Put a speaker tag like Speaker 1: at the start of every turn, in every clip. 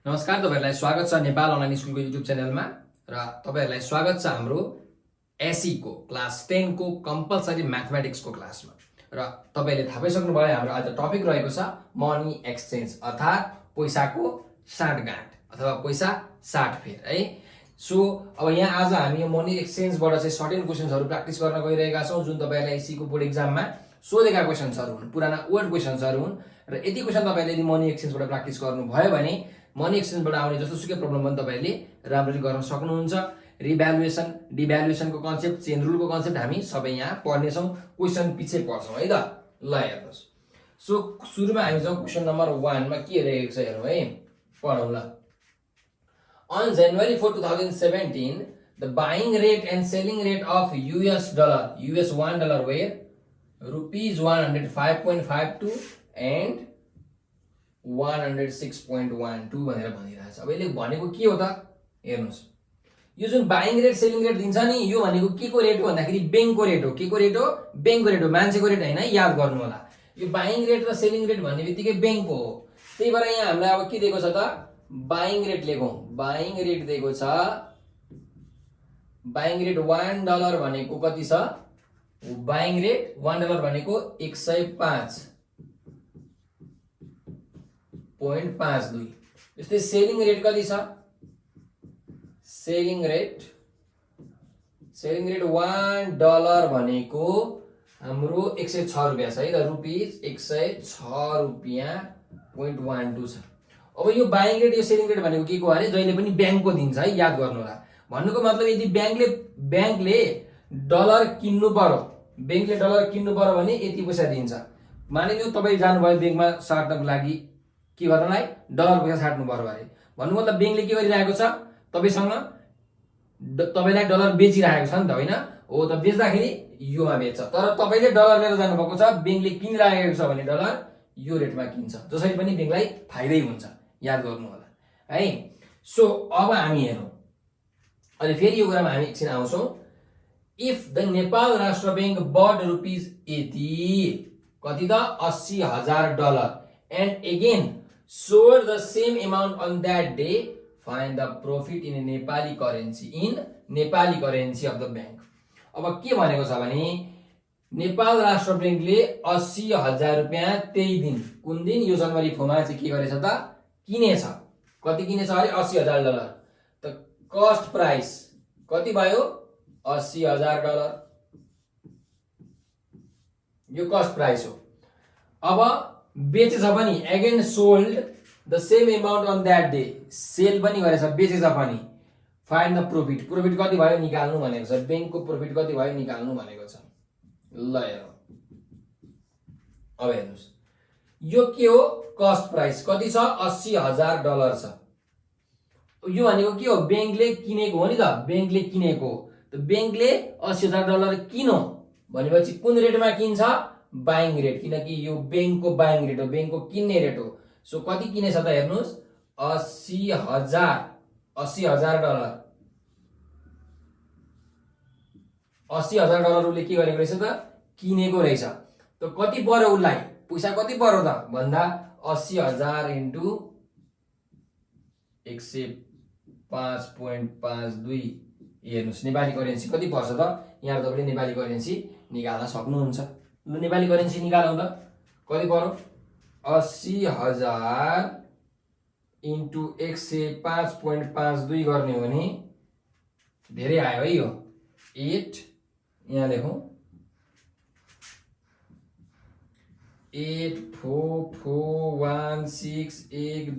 Speaker 1: नमस्कार, तपाईहरुलाई स्वागत छ नेपाल अनलाइन स्कुलको युट्युब च्यानलमा र तपाईहरुलाई स्वागत छ हाम्रो एसई को क्लास 10 को कम्पलसरी म्याथमेटिक्स को क्लासमा। र तपाईले थाहा पाइसक्नु भयो हाम्रो आज टपिक रहेको छ मनी एक्सचेन्ज अर्थात पैसाको साटगाँठ अथवा पैसा साटफेर है। सो अब यहाँ आज हामी यो मनी एक्सचेन्जबाट चाहिँ सर्टेन क्वेशन्सहरु प्र्याक्टिस गर्न गइरहेका छौं जुन तपाईहरुलाई एसई को बोर्ड एक्जाममा सोधेका क्वेशन्सहरु हुन्, पुराना ओल्ड क्वेशन्सहरु हुन्। र यति क्वेशन तपाईले यदि मनी एक्सचेन्जबाट प्र्याक्टिस गर्नु भयो भने मनी एक्सचेन्जबाट आउने जस्तोसुकै प्रब्लम पनि तपाईले राम्ररी गर्न सक्नुहुन्छ। रिभ्यालुएसन, डिभ्यालुएसनको कन्सेप्ट, चेन रुलको कन्सेप्ट हामी सबै यहाँ पढ्ने छौं, क्वेशन पछि पढ्छौं है त। ल हेर्नुस्, सो सुरुमा हामी जाउँ क्वेशन नम्बर 1 मा के रहेको छ हेरौँ है, पढौँ ल। On January 4, 2017, the buying rate and selling rate of US $1 were rupees 105.52 and 106.12 भनेर भनिरहेछ। अब यसले भनेको के हो त हेर्नुस्, यो जुन बाइङ रेट सेलिङ रेट दिन्छ नि, यो भनेको के को रेट हो भन्दाखेरि बैंकको रेट हो। के को रेट हो? बैंकको रेट हो, मान्छेको रेट हैन, याद गर्नु होला। यो बाइङ रेट र सेलिङ रेट भन्ने बित्तिकै बैंकको हो। त्यही भएर यहाँ हामीलाई अब के दिएको छ त, बाइङ रेट लेखौं। बाइङ रेट दिएको छ, बाइङ रेट $1 भनेको कति छ? बाइङ रेट $1 भनेको 105.52। त्यस्तै सेलिङ रेट कति छ? सेलिङ रेट $1 भनेको हाम्रो 106 रुपैयाँ छ है त, रुपीज 106 रुपैयाँ 0.12 छ। अब यो बाइङ रेट यो सेलिङ रेट भनेको के को अरे जहिले पनि बैंकको दिन्छ है, याद गर्नु होला। भन्नुको मतलब यदि बैंकले डलर किन्नु पर्यो, बैंकले डलर किन्नु पर्यो भने यति पैसा दिन्छ। मानिलियो तपाई जानुभयो बैंकमा साट्नको लागि, के गर्नलाई? डलर पैसा साट्नु पर्यो अरे। भन्नु मतलब बैंकले के गरिरहेको छ, तपाईलाई डलर बेचिरहेको छ नि त, हैन? हो त, बेच्दाखेरि योमा बेच्छ। तर तपाईले डलर लिएर जानु भएको छ, बैंकले किनिरहेको छ भने डलर यो रेटमा किन्छ। जसरी पनि बैंकलाई फाइदै हुन्छ, याद गर्नु होला है। सो अब हामी हेरौं, अनि फेरि यो कुरामा हामी एकछिन आउँछौं। इफ द नेपाल राष्ट्र बैंक बट रुपीज 80 कति त $80,000 and again sold the same amount on that day, find the profit in Nepali currency of the bank। अब के भनेको छ भने नेपाल राष्ट्र बैंकले 80,000 रुपैयाँ त्यही दिन, कुन दिन? यो जनवरी 4 मा चाहिँ के गरेछ त, किनेछ। कति किनेछ अरे? $80,000। त कस्ट प्राइस कति भयो? $80,000। यो कस्ट प्राइस हो। अब बेचेछ पनि, again sold the same amount on that day, sell पनि गरेछ, बेचेछ पनि। फाइन्ड द प्रॉफिट, प्रॉफिट कति भयो निकाल्नु भनेको छ, बैंकको प्रॉफिट कति भयो निकाल्नु भनेको छ। ल हेरौँ, अब हेर्नुस्, यो के हो? कस्ट प्राइस कति छ? $80,000 छ। यो भनेको के हो? बैंकले किनेको हो नि त, बैंकले किनेको। त बैंकले $80,000 किनो भनेपछि कुन रेटमा किन्छ? बाइङ रेट, किनकि यो बैंकको बाइङ रेट हो, बैंकको किन्ने रेट हो। सो कति किनेछ त हेर्नुस्, $80,000 उसले के गरेको रहेछ त, किनेको रहेछ। त कति पर्यो उसलाई? पैसा कति पर्यो त भन्दा 80,000 इन्टु 105.52 हेर्नुस्, नेपाली करेन्सी कति पर्छ त? यहाँ तपाईले नेपाली करेन्सी निकाल्न सक्नुहुन्छ। ल नेपाली करेन्सी निकालौं त, कति पर्यो? 80,000 इन्टु 105.52 गर्ने हो भने धेरै आयो है। यो 8 यहाँ लेखौं, 8441612 ल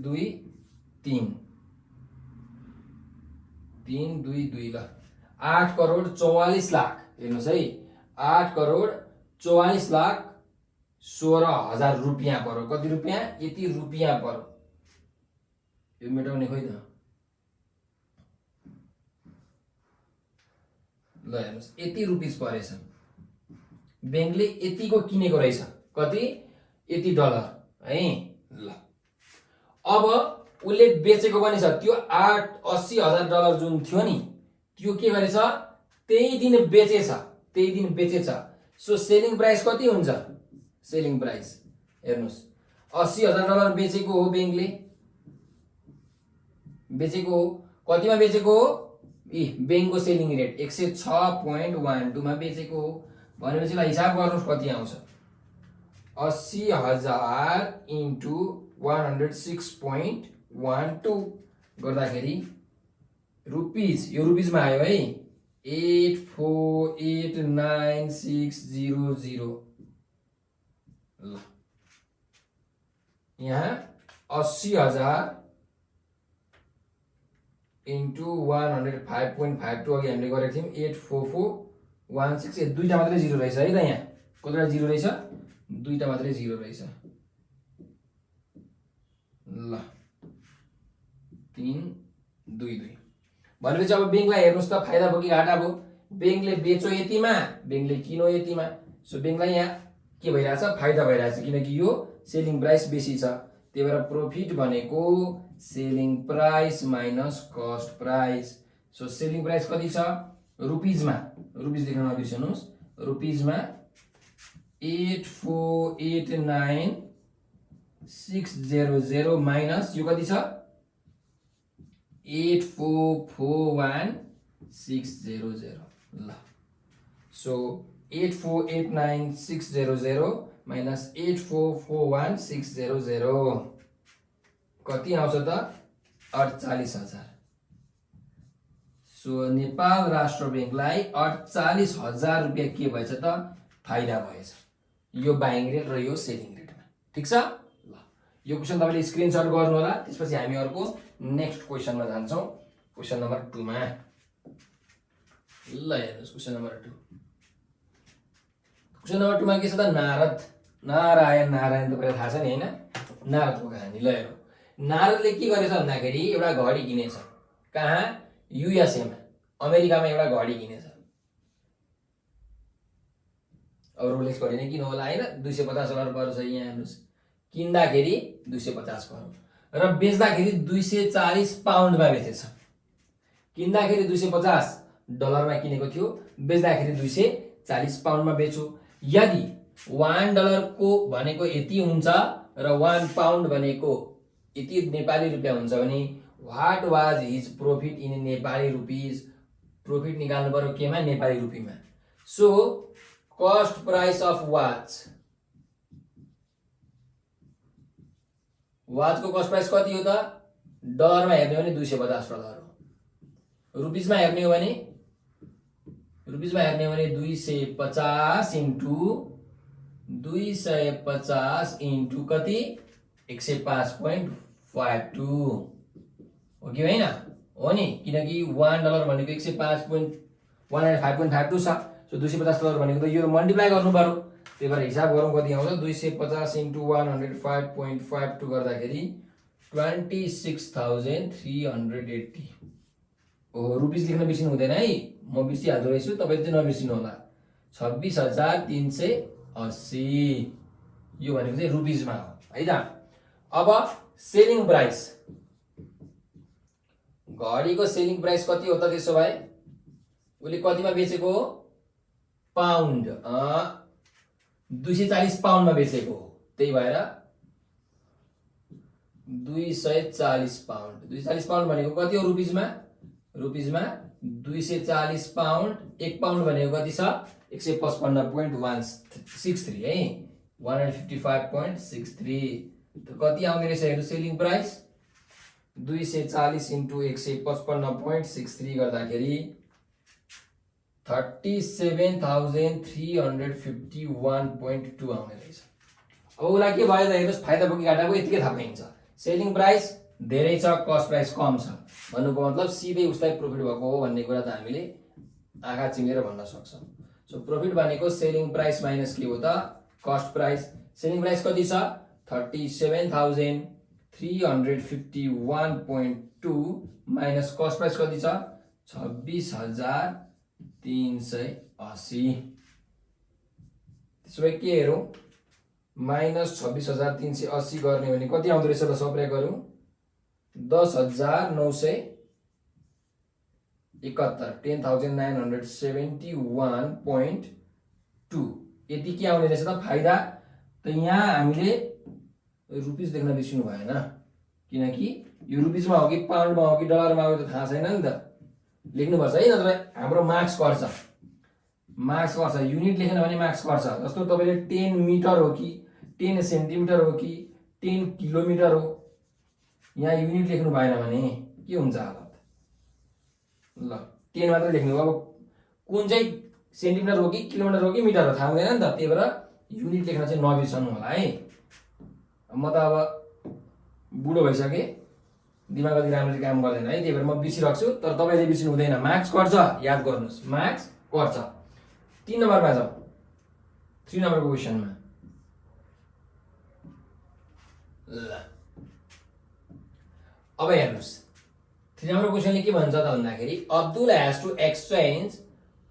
Speaker 1: 8,44,00,000 हेर्नुस् है, 8,44,16,000 रुपैयाँ पर्यो। कति रुपैयाँ? यति रुपैयाँ पर्यो। यो मेटाउने खोइ त। ल हेर्नुस्, यति रुपीस परेछ। बैंकले यतिको किनेको रहेछ, कति? यति डलर है। ल अब उसले बेचेको पनि छ, त्यो $80,000 जुन थियो नि, त्यो के गरेछ? त्यही दिन बेचेछ। सो सेलिङ प्राइस कति हुन्छ? सेलिङ प्राइस हेर्नुस्, $80,000 बेचेको हो बैंकले, बेचेको हो। कतिमा बेचेको हो? ब्याङ्कको सेलिङ रेट 106.12 मा बेचेको हो भनेपछि ल हिसाब गर्नुहोस् कति आउँछ। 80,000 इन्टु 106.12 गर्दाखेरि रुपिज, यो रुपिजमा आयो है, 84,89,600। ल यहाँ 80,000 इन्टु 105.52 अघि हामीले गरेको थियौँ 84416। दुईटा मात्रै जिरो रहेछ है त। यहाँ कतिवटा जिरो रहेछ? दुईटा मात्रै जिरो रहेछ। ल 3 2 2 भनेपछि अब ब्याङ्कलाई हेर्नुहोस् त फाइदा भयो कि घाटा भयो? ब्याङ्कले बेचो यतिमा, ब्याङ्कले किनो यतिमा। सो ब्याङ्कलाई यहाँ के भइरहेछ? फाइदा भइरहेछ, किनकि यो सेलिङ प्राइस बेसी छ। त्यही भएर प्रफिट भनेको selling price minus cost price. So selling price कति छ? रुपिजमा, रुपिज लेख्न नबिर्सनुहोस्, रुपिजमा 84,89,600 माइनस यो कति छ? 84,41,600। ल सो 84,89,600 माइनस 84,41,600 कति आउँछ त? 48,000। सो नेपाल राष्ट्र ब्याङ्कलाई 48,000 रुपियाँ के भएछ त? फाइदा भएछ, यो बाइङ रेट र यो सेलिङ रेटमा। ठिक छ? ल यो क्वेसन तपाईँले स्क्रिनसट गर्नु होला। त्यसपछि हामी अर्को नेक्स्ट क्वेसनमा जान्छौँ, क्वेसन नम्बर 2 मा। ल हेर्नुहोस् क्वेसन नम्बर 2। क्वेसन नम्बर 2 मा के छ त? नारद, नारायण, नारायण तपाईँलाई थाहा छ नि होइन? नारदको कहानी। ल हेरौँ, नारदले के गरेछ भन्दाखेरि एउटा घडी किनेछ। कहाँ? युएसएमा, अमेरिकामा एउटा घडी किनेछ। अब रोलेक्स घडी नै किन होला होइन? $250 पर्छ। यहाँ हेर्नुहोस्, किन्दाखेरि 250 करोड र बेच्दाखेरि 240 पाउन्डमा बेचेछ। किन्दाखेरि $250 किनेको थियो, बेच्दाखेरि 240 पाउन्डमा बेच्यो। यदि $1 को भनेको यति हुन्छ र 1 पाउन्ड भनेको यति नेपाली रुपियाँ हुन्छ भने what was his profit in Nepali rupees? Profit निकाल्नु पर्यो केमा? नेपाली रुपीमा। So cost price of watch, वाचको कस्ट प्राइस कति हो त? डलरमा हेर्ने हो भने $250 हो। रुपीजमा हेर्ने हो भने 250 इन्टु 250 इन्टु कति? 105.52 हो कि होइन? हो नि, किनकि $1 भनेको 105.52 छ। सो $250 भनेको त यो मल्टिप्लाई गर्नु पर्यो। त्यही भएर हिसाब गरौँ कति आउँछ। 250 इन्टु 105.52 गर्दाखेरि 26,380। हो, रुपिस लेख्न बिर्सिनु हुँदैन है, म बिर्सिहाल्दो रहेछु, तपाईँले चाहिँ नबिर्सिनु होला। 26,380 यो भनेको चाहिँ रुपिजमा हो है त। अब सेलिङ प्राइस, घडीको सेलिङ प्राइस कति हो त? त्यसो भए उसले कतिमा बेचेको हो? पाउन्ड, 240 पाउन्डमा बेचेको हो। त्यही भएर 240 पाउन्ड, 240 पाउन्ड भनेको कति हो रुपिजमा? रुपिजमा 240 पाउन्ड, 1 पाउन्ड भनेको कति छ? 155.163 है, 155.63। कति आउने रहेछ हेर्नु सेलिङ प्राइस? 240 इन्टु 155.63 गर्दाखेरि 37,351.2 आउने रहेछ। अब उसलाई के भयो त हेर्नुहोस्, फाइदा भयो कि घाटा भयो यतिकै थाहा पाइन्छ। सेलिङ प्राइस धेरै छ, कस्ट प्राइस कम छ भन्नुको मतलब सिधै उसलाई प्रफिट भएको हो भन्ने कुरा त हामीले आँखा चिमेर भन्न सक्छौँ। सो प्रफिट भनेको सेलिङ प्राइस माइनस के हो त? Cost price. सेलिङ प्राइस कति छ? 37,351.2 माइनस कस्ट प्राइस कति छ? 26,380। त्यसो भए के हेरौँ? माइनस 26,380 गर्ने भने कति आउँदो रहेछ त? सबै गरौँ, 10,971, 10,971.2 यति के आउने रहेछ त फाइदा। त यहाँ हामीले रुपिस देख्न बिर्सिनु भएन, किनकि यो रुपिजमा हो कि पाउन्डमा हो कि डलरमा हो त थाहा छैन नि त। लेख्नुपर्छ है, नत्र हाम्रो मार्क्स पर्छ, युनिट लेखेन भने मार्क्स पर्छ। जस्तो तपाईँले 10 मिटर हो कि 10 सेन्टिमिटर हो कि 10 किलोमिटर हो, यहाँ युनिट लेख्नु भएन भने के हुन्छ हालत? ल 10 मात्र लेख्नु, अब कुन चाहिँ सेन्टिमिटर हो कि किलोमिटर हो कि मिटर हो थाहा हुँदैन नि त, त्यही भएर युनिट लेख्न चाहिँ नबिर्सनु होला है। म त अब बुढो भइसकेँ, दिमाग अलि राम्ररी काम गर्दैन है, त्यही भएर म बिर्सिरहेको छु। तर तपाईँले बिर्सिनु हुँदैन, मार्क्स गर्छ, याद गर्नुहोस्, मार्क्स गर्छ। 3 नम्बरमा जाऊ, 3 नम्बरको क्वेसनमा। ल अब हेर्नुहोस्, 3 नम्बर क्वेसनले के भन्छ त भन्दाखेरि Abdul has to exchange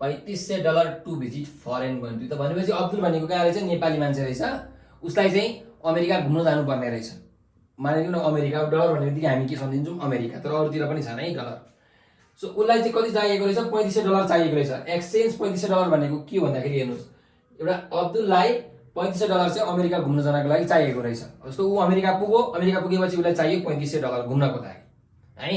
Speaker 1: $3500 to visit foreign country. त भनेपछि अब्दुल भनेको कहाँ रहेछ? नेपाली मान्छे रहेछ, उसलाई चाहिँ अमेरिका घुम्न जानुपर्ने रहेछ। मानिलिउँ न अमेरिका, डलर भन्ने बित्तिकै हामी के सम्झिन्छौँ? अमेरिका, तर अरूतिर पनि छन् है डलर। सो उसलाई चाहिँ कति चाहिएको रहेछ? $3500 चाहिएको रहेछ। एक्सचेन्ज $3500 भनेको के हो भन्दाखेरि हेर्नुहोस्, एउटा अब्दुललाई $3500 चाहिँ अमेरिका घुम्न जानको लागि चाहिएको रहेछ। जस्तो ऊ अमेरिका पुग्यो, अमेरिका पुगेपछि उसलाई चाहियो $3500 घुम्नको लागि है।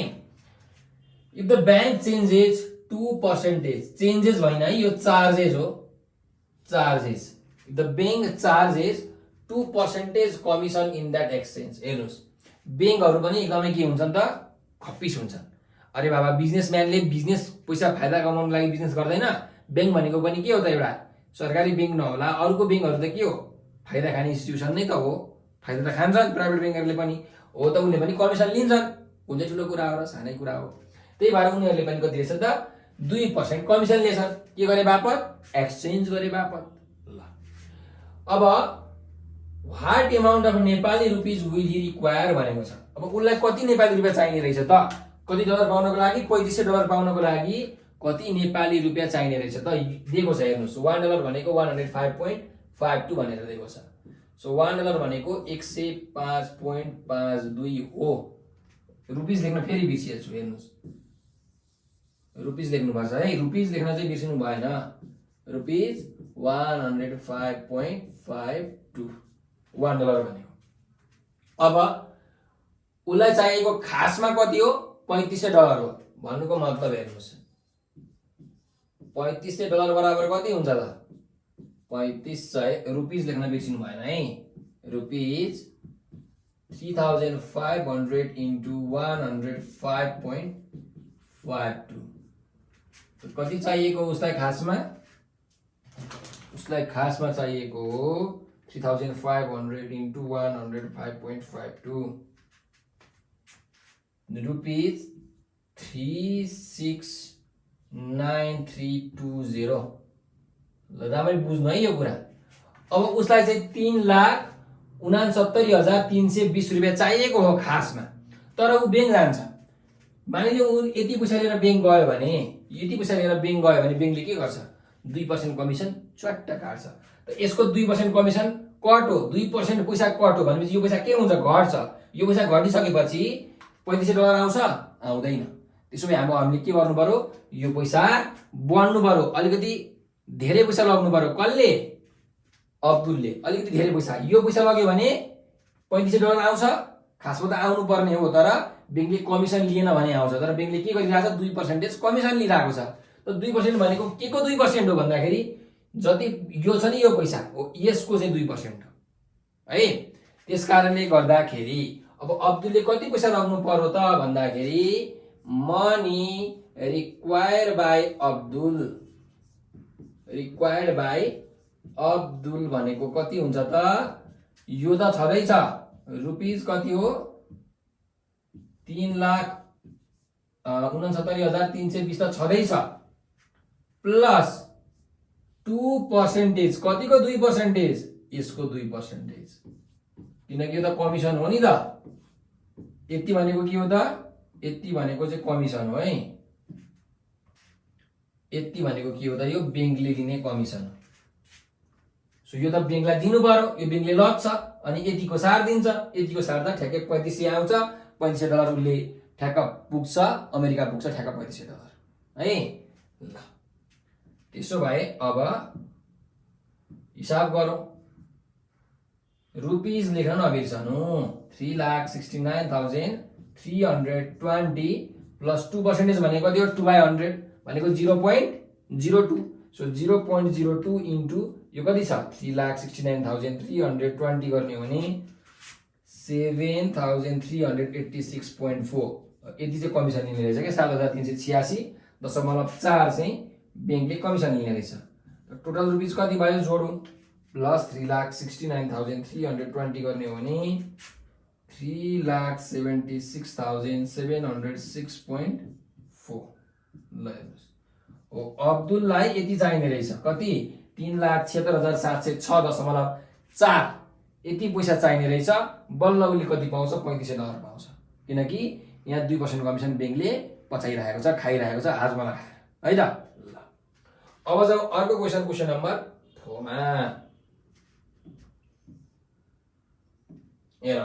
Speaker 1: If the bank changes 2%, changes भएन है, यो चार्जेस हो, charges. If the bank charges 2% commission in that exchange. हेर्नुहोस्, ब्याङ्कहरू पनि एकदमै के हुन्छन् त? खप्पिस हुन्छन्। अरे बाबा, बिजनेसम्यानले बिजनेस पैसा फाइदा कमाउनको लागि बिजनेस गर्दैन। ब्याङ्क भनेको पनि के हो त? एउटा सरकारी ब्याङ्क नहोला, अरूको ब्याङ्कहरू त के हो? फाइदा खाने इन्स्टिट्युसन नै त हो, फाइदा त खान्छन् प्राइभेट ब्याङ्कहरूले पनि हो त, उनीहरूले पनि कमिसन लिन्छन्। कुन चाहिँ ठुलो कुरा हो र सानै कुरा हो? त्यही भएर उनीहरूले पनि कति रहेछ त? 2% कमिसन लिएछन्। के गरे बापत? एक्सचेन्ज गरे बापत। ल अब what amount of Nepali rupees will he require भनेको छ। अब उसलाई कति नेपाली रुपियाँ चाहिने रहेछ त? कति डलर पाउनको लागि? $3500 पाउनको लागि कति नेपाली रुपियाँ चाहिने रहेछ त? दिएको छ हेर्नुहोस्, $1 भनेको 105.52 भनेर दिएको छ। सो $1 भनेको 105.52 हो। रुपिज लेख्न फेरि बिर्सिएछु, हेर्नुहोस्, रुपिज लेख्नुपर्छ है, रुपिज लेख्न चाहिँ बिर्सिनु भएन। रुपिज 105.52 $1 भनेको। अब उसलाई चाहिएको खासमा कति हो? $3500 हो। भन्नुको मतलब हेर्नुहोस्, $3500 बराबर कति हुन्छ त? 3500 रुपिज लेख्न बिर्सिनु भएन है। रुपिज 3500 into 105.52 कति चाहिएको उसलाई खासमा? उसलाई खासमा चाहिएको 3500 into 105.52 रुपिज 369320। राम्ररी बुझ्नु है यो कुरा। अब उसलाई चाहिँ 3,69,320 रुपियाँ चाहिएको हो खासमा, तर ऊ ब्याङ्क जान्छ। मानिलिउँ ऊ यति पैसा लिएर ब्याङ्क गयो भने, ब्याङ्कले के गर्छ? 2% कमिसन च्वाट्ट काट्छ। त यसको 2% कमिसन कट हो, 2% पैसा कट हो भनेपछि यो पैसा के हुन्छ? घट्छ। यो पैसा घटिसकेपछि $3500 आउँछ? आउँदैन। त्यसो भए हामीले के गर्नु पर्यो? यो पैसा बढ्नु पर्यो, अलिकति धेरै पैसा लग्नु पर्यो। कसले? अब्दुलले अलिकति धेरै पैसा। यो पैसा लग्यो भने $3500 आउँछ, खासमा त आउनु पर्ने हो, तर ब्याङ्कले कमिसन लिएन भने आउँछ। तर ब्याङ्कले के गरिरहेको छ? 2% कमिसन लिइरहेको छ। त 2% भनेको के को 2% हो भन्दाखेरि जति यो छ नि यो पैसा हो, यसको चाहिँ 2% हो है। त्यस कारणले गर्दाखेरि अब अब्दुलले कति पैसा लग्नु पर्यो त भन्दाखेरि मनी रिक्वायर्ड बाई अब्दुल भनेको कति हुन्छ त? यो त छँदैछ, रुपिज कति हो? 3,69,320 त छँदैछ, प्लस 2%। कतिको 2%? यसको 2%, किनकि यो त कमिसन हो नि त। यति भनेको के हो त? यति भनेको चाहिँ कमिसन हो है। यति भनेको के हो त? यो ब्याङ्कले दिने कमिसन हो। सो यो त ब्याङ्कलाई दिनु पर्यो, यो ब्याङ्कले लग्छ, अनि यतिको सार दिन्छ। यतिको सार त ठ्याक्कै 3500 आउँछ। $3500 उसले ठ्याक्क पुग्छ, अमेरिका पुग्छ ठ्याक्क $3500 है। ल त्यसो भए अब हिसाब गरौँ। रुपिज लेख्न नबिर्सनु 3,69,320 प्लस 2% भनेको कति हो 2/100 भनेको 0.02 सो 0.02 इन्टु यो कति छ 3,69,320 गर्ने हो भने 7,386.4 यति चाहिँ कमिसन लिने रहेछ क्या 7,386.4 चाहिँ ब्याङ्कले कमिसन लिने रहेछ टोटल रुपिज कति भयो जोडौँ प्लस 3,69,320 गर्ने हो भने 3,76,706.4 ल हेर्नुहोस् हो अब्दुललाई यति चाहिने रहेछ कति 3,76,706.4 यति पैसा चाहिने रहेछ बल्ल उसले कति पाउँछ $3500 पाउँछ किनकि यहाँ 2% कमिसन ब्याङ्कले पचाइरहेको छ खाइरहेको छ आज मलाई खाएर है त ल अब जाउँ अर्को क्वेसन नम्बर 4 मा हेर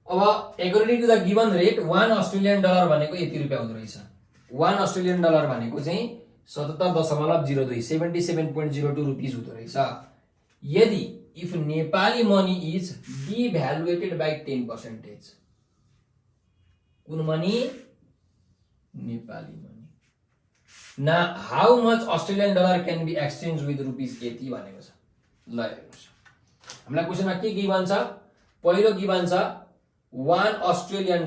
Speaker 1: अब according to the given rate 1 Australian dollar भनेको यति रुपैयाँ हुँदो रहेछ 1 अस्ट्रेलियन डलर भनेको चाहिँ 77.02 77.02 रुपीज हुँदो रहेछ यदि if Nepali money is devaluated by 10% कुन मनी नेपाली मनी ना how much Australian dollar can be exchanged with rupees यति भनेको छ ल हेर्नुस् हामीलाई क्वेशनमा के गिभन छ पहिलो गिभन छ 1 अस्ट्रेलियन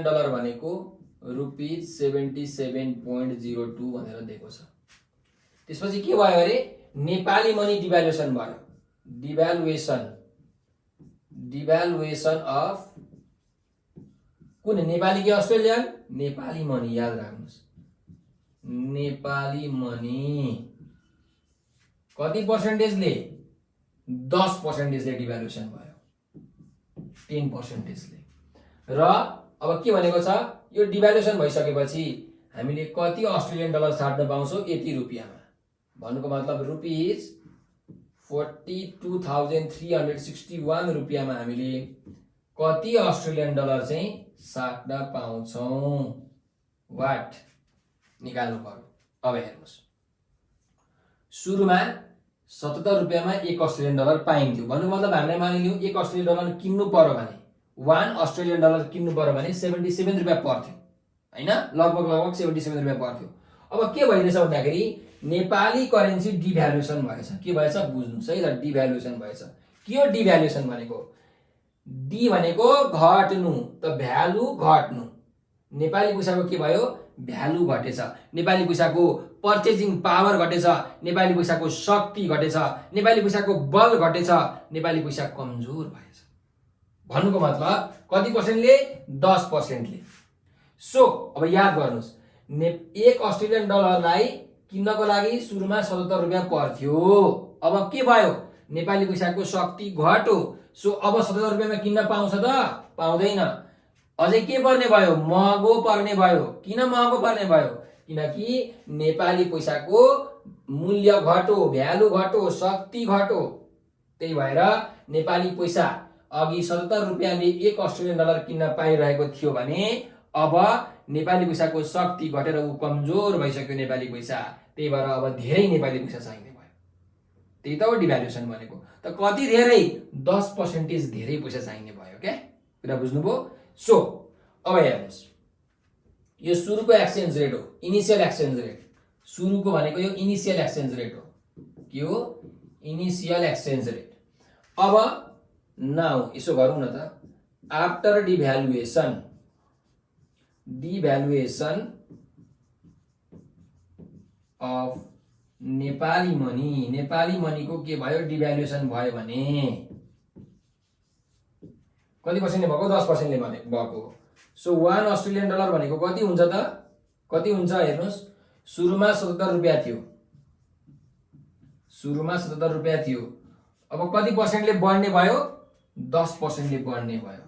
Speaker 1: डलर भनेको रुपीज 77.02 भनेर दिएको छ त्यसपछि के भयो अरे नेपाली मनी डिभ्यालुएसन भयो डिभ्यालुएसन अफ कुन नेपाली कि अस्ट्रेलियन नेपाली मनी याद राख्नुस् नेपाली मनी कति पर्सेन्टेजले 10% ले डिभ्यालुएसन भयो 10% ले र अब के भनेको छ यो डिभ्यालुएसन भइसकेपछि हामीले कति अस्ट्रेलियन डलर छाड्न पाउँछौ यति रुपैयाँमा भन्नुको मतलब रुपीज 42,361 रुपैयाँमा हामीले कति अस्ट्रेलियन डलर चाहिँ साट्न पाउँछौं वाट निकाल्नु पर्यो अब हेर्नुस् सुरुमा 77 रुपैयाँमा 1 अस्ट्रेलियन डलर पाइन्थ्यो भन्नुको मतलब हामीले मानिलियौ 1 अस्ट्रेलियन डलर किन्नु पर्यो भने 1 अस्ट्रेलियन डलर किन्नु पर्यो भने 77 रुपैयाँ पर्थ्यो हैन लगभग 77 रुपैयाँ पर्थ्यो अब के भइरहेछ भन्दाखेरि नेपाली करेन्सी डिभ्यालुएसन भएछ के भएछ बुझ्नुस् है त डिभ्यालुएसन भएछ के हो डिभ्यालुएसन भनेको डी भनेको घट्नु त भ्यालु घट्नु नेपाली पैसाको के भयो भ्यालु घटेछ नेपाली पैसाको पर्चेजिङ पावर घटेछ नेपाली पैसाको शक्ति घटेछ नेपाली पैसाको बल घटेछ नेपाली पैसा कमजोर भएछ भन्नुको मतलब कति पर्सेन्टले 10% ले सो अब याद गर्नुस् 1 अस्ट्रेलियन डलरलाई किन्नको लागि सुरुमा 77 रुपैयाँ पर्थ्यो अब के भयो नेपाली पैसाको शक्ति घट्यो सो अब 77 रुपैयाँमा किन्न पाउँछ त पाउँदैन अझै के पर्ने भयो महँगो पर्ने भयो किन महँगो पर्ने भयो किनकि नेपाली पैसाको मूल्य घट्यो भ्यालु घट्यो शक्ति घट्यो त्यही भएर नेपाली पैसा अघि 77 रुपैयाँले 1 अस्ट्रेलियन डलर किन्न पाइरहेको थियो भने अब नेपाली पैसाको शक्ति घटेर उ कमजोर भइसक्यो नेपाली पैसा त्यही भएर अब धेरै नेपाली पैसा चाहिने भयो त्यही त हो डिभ्यालुएसन भनेको त कति धेरै 10% धेरै पैसा चाहिने भयो क्या कुरा बुझ्नुभयो सो अब हेर्नुस् यो सुरुको एक्सचेन्ज रेट हो इनिशियल एक्सचेन्ज रेट सुरुको भनेको यो इनिशियल एक्सचेन्ज रेट हो के हो इनिशियल एक्सचेन्ज रेट अब नाउ यसो गरौँ न त आफ्टर डिभ्यालुएसन अफ नेपाली मनीको के भयो डिभ्यालुएसन भयो भने कति पर्सेन्टले भएको 10% ले भएको सो 1 अस्ट्रेलियन डलर भनेको कति हुन्छ त कति हुन्छ हेर्नुस् सुरुमा 77 रुपैयाँ थियो अब कति पर्सेन्टले बढ्ने भयो 10% ले बढ्ने भयो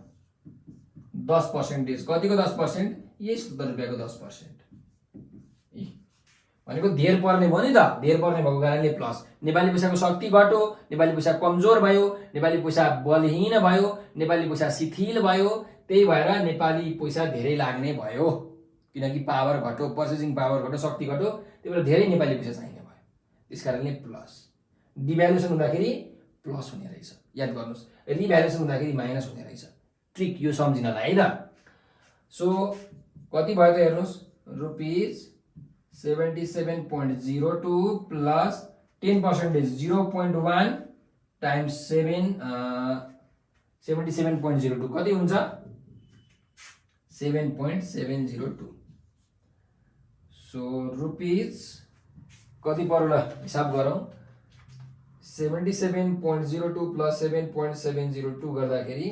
Speaker 1: 10% कतिको 10% यही 77 रुपैयाँको 10% भनेको धेर पर्ने भयो नि त धेर पर्ने भएको कारणले प्लस नेपाली पैसाको शक्ति घट्यो नेपाली पैसा कमजोर भयो नेपाली पैसा बलहीन भयो नेपाली पैसा शिथिल भयो त्यही भएर नेपाली पैसा धेरै लाग्ने भयो किनकि पावर घट्यो पर्चेजिङ पावर घट्यो शक्ति घट्यो त्यही भएर धेरै नेपाली पैसा चाहिने भयो त्यसकारणले प्लस डिभ्यालुएसन हुँदाखेरि प्लस हुने रहेछ, याद गर्नुहोस्। रिभ्यालुएसन हुँदाखेरि माइनस हुने रहेछ। ट्रिक यो सम्झिनलाई है त। सो कति भयो त हेर्नुहोस्, रुपिज 77.02 प्लस 10% 0.1 टाइम्स 77.02 कति हुन्छ 7.702। सो रुपिज कति पर्यो ल हिसाब गरौँ। 77.02 प्लस 7.702 गर्दाखेरि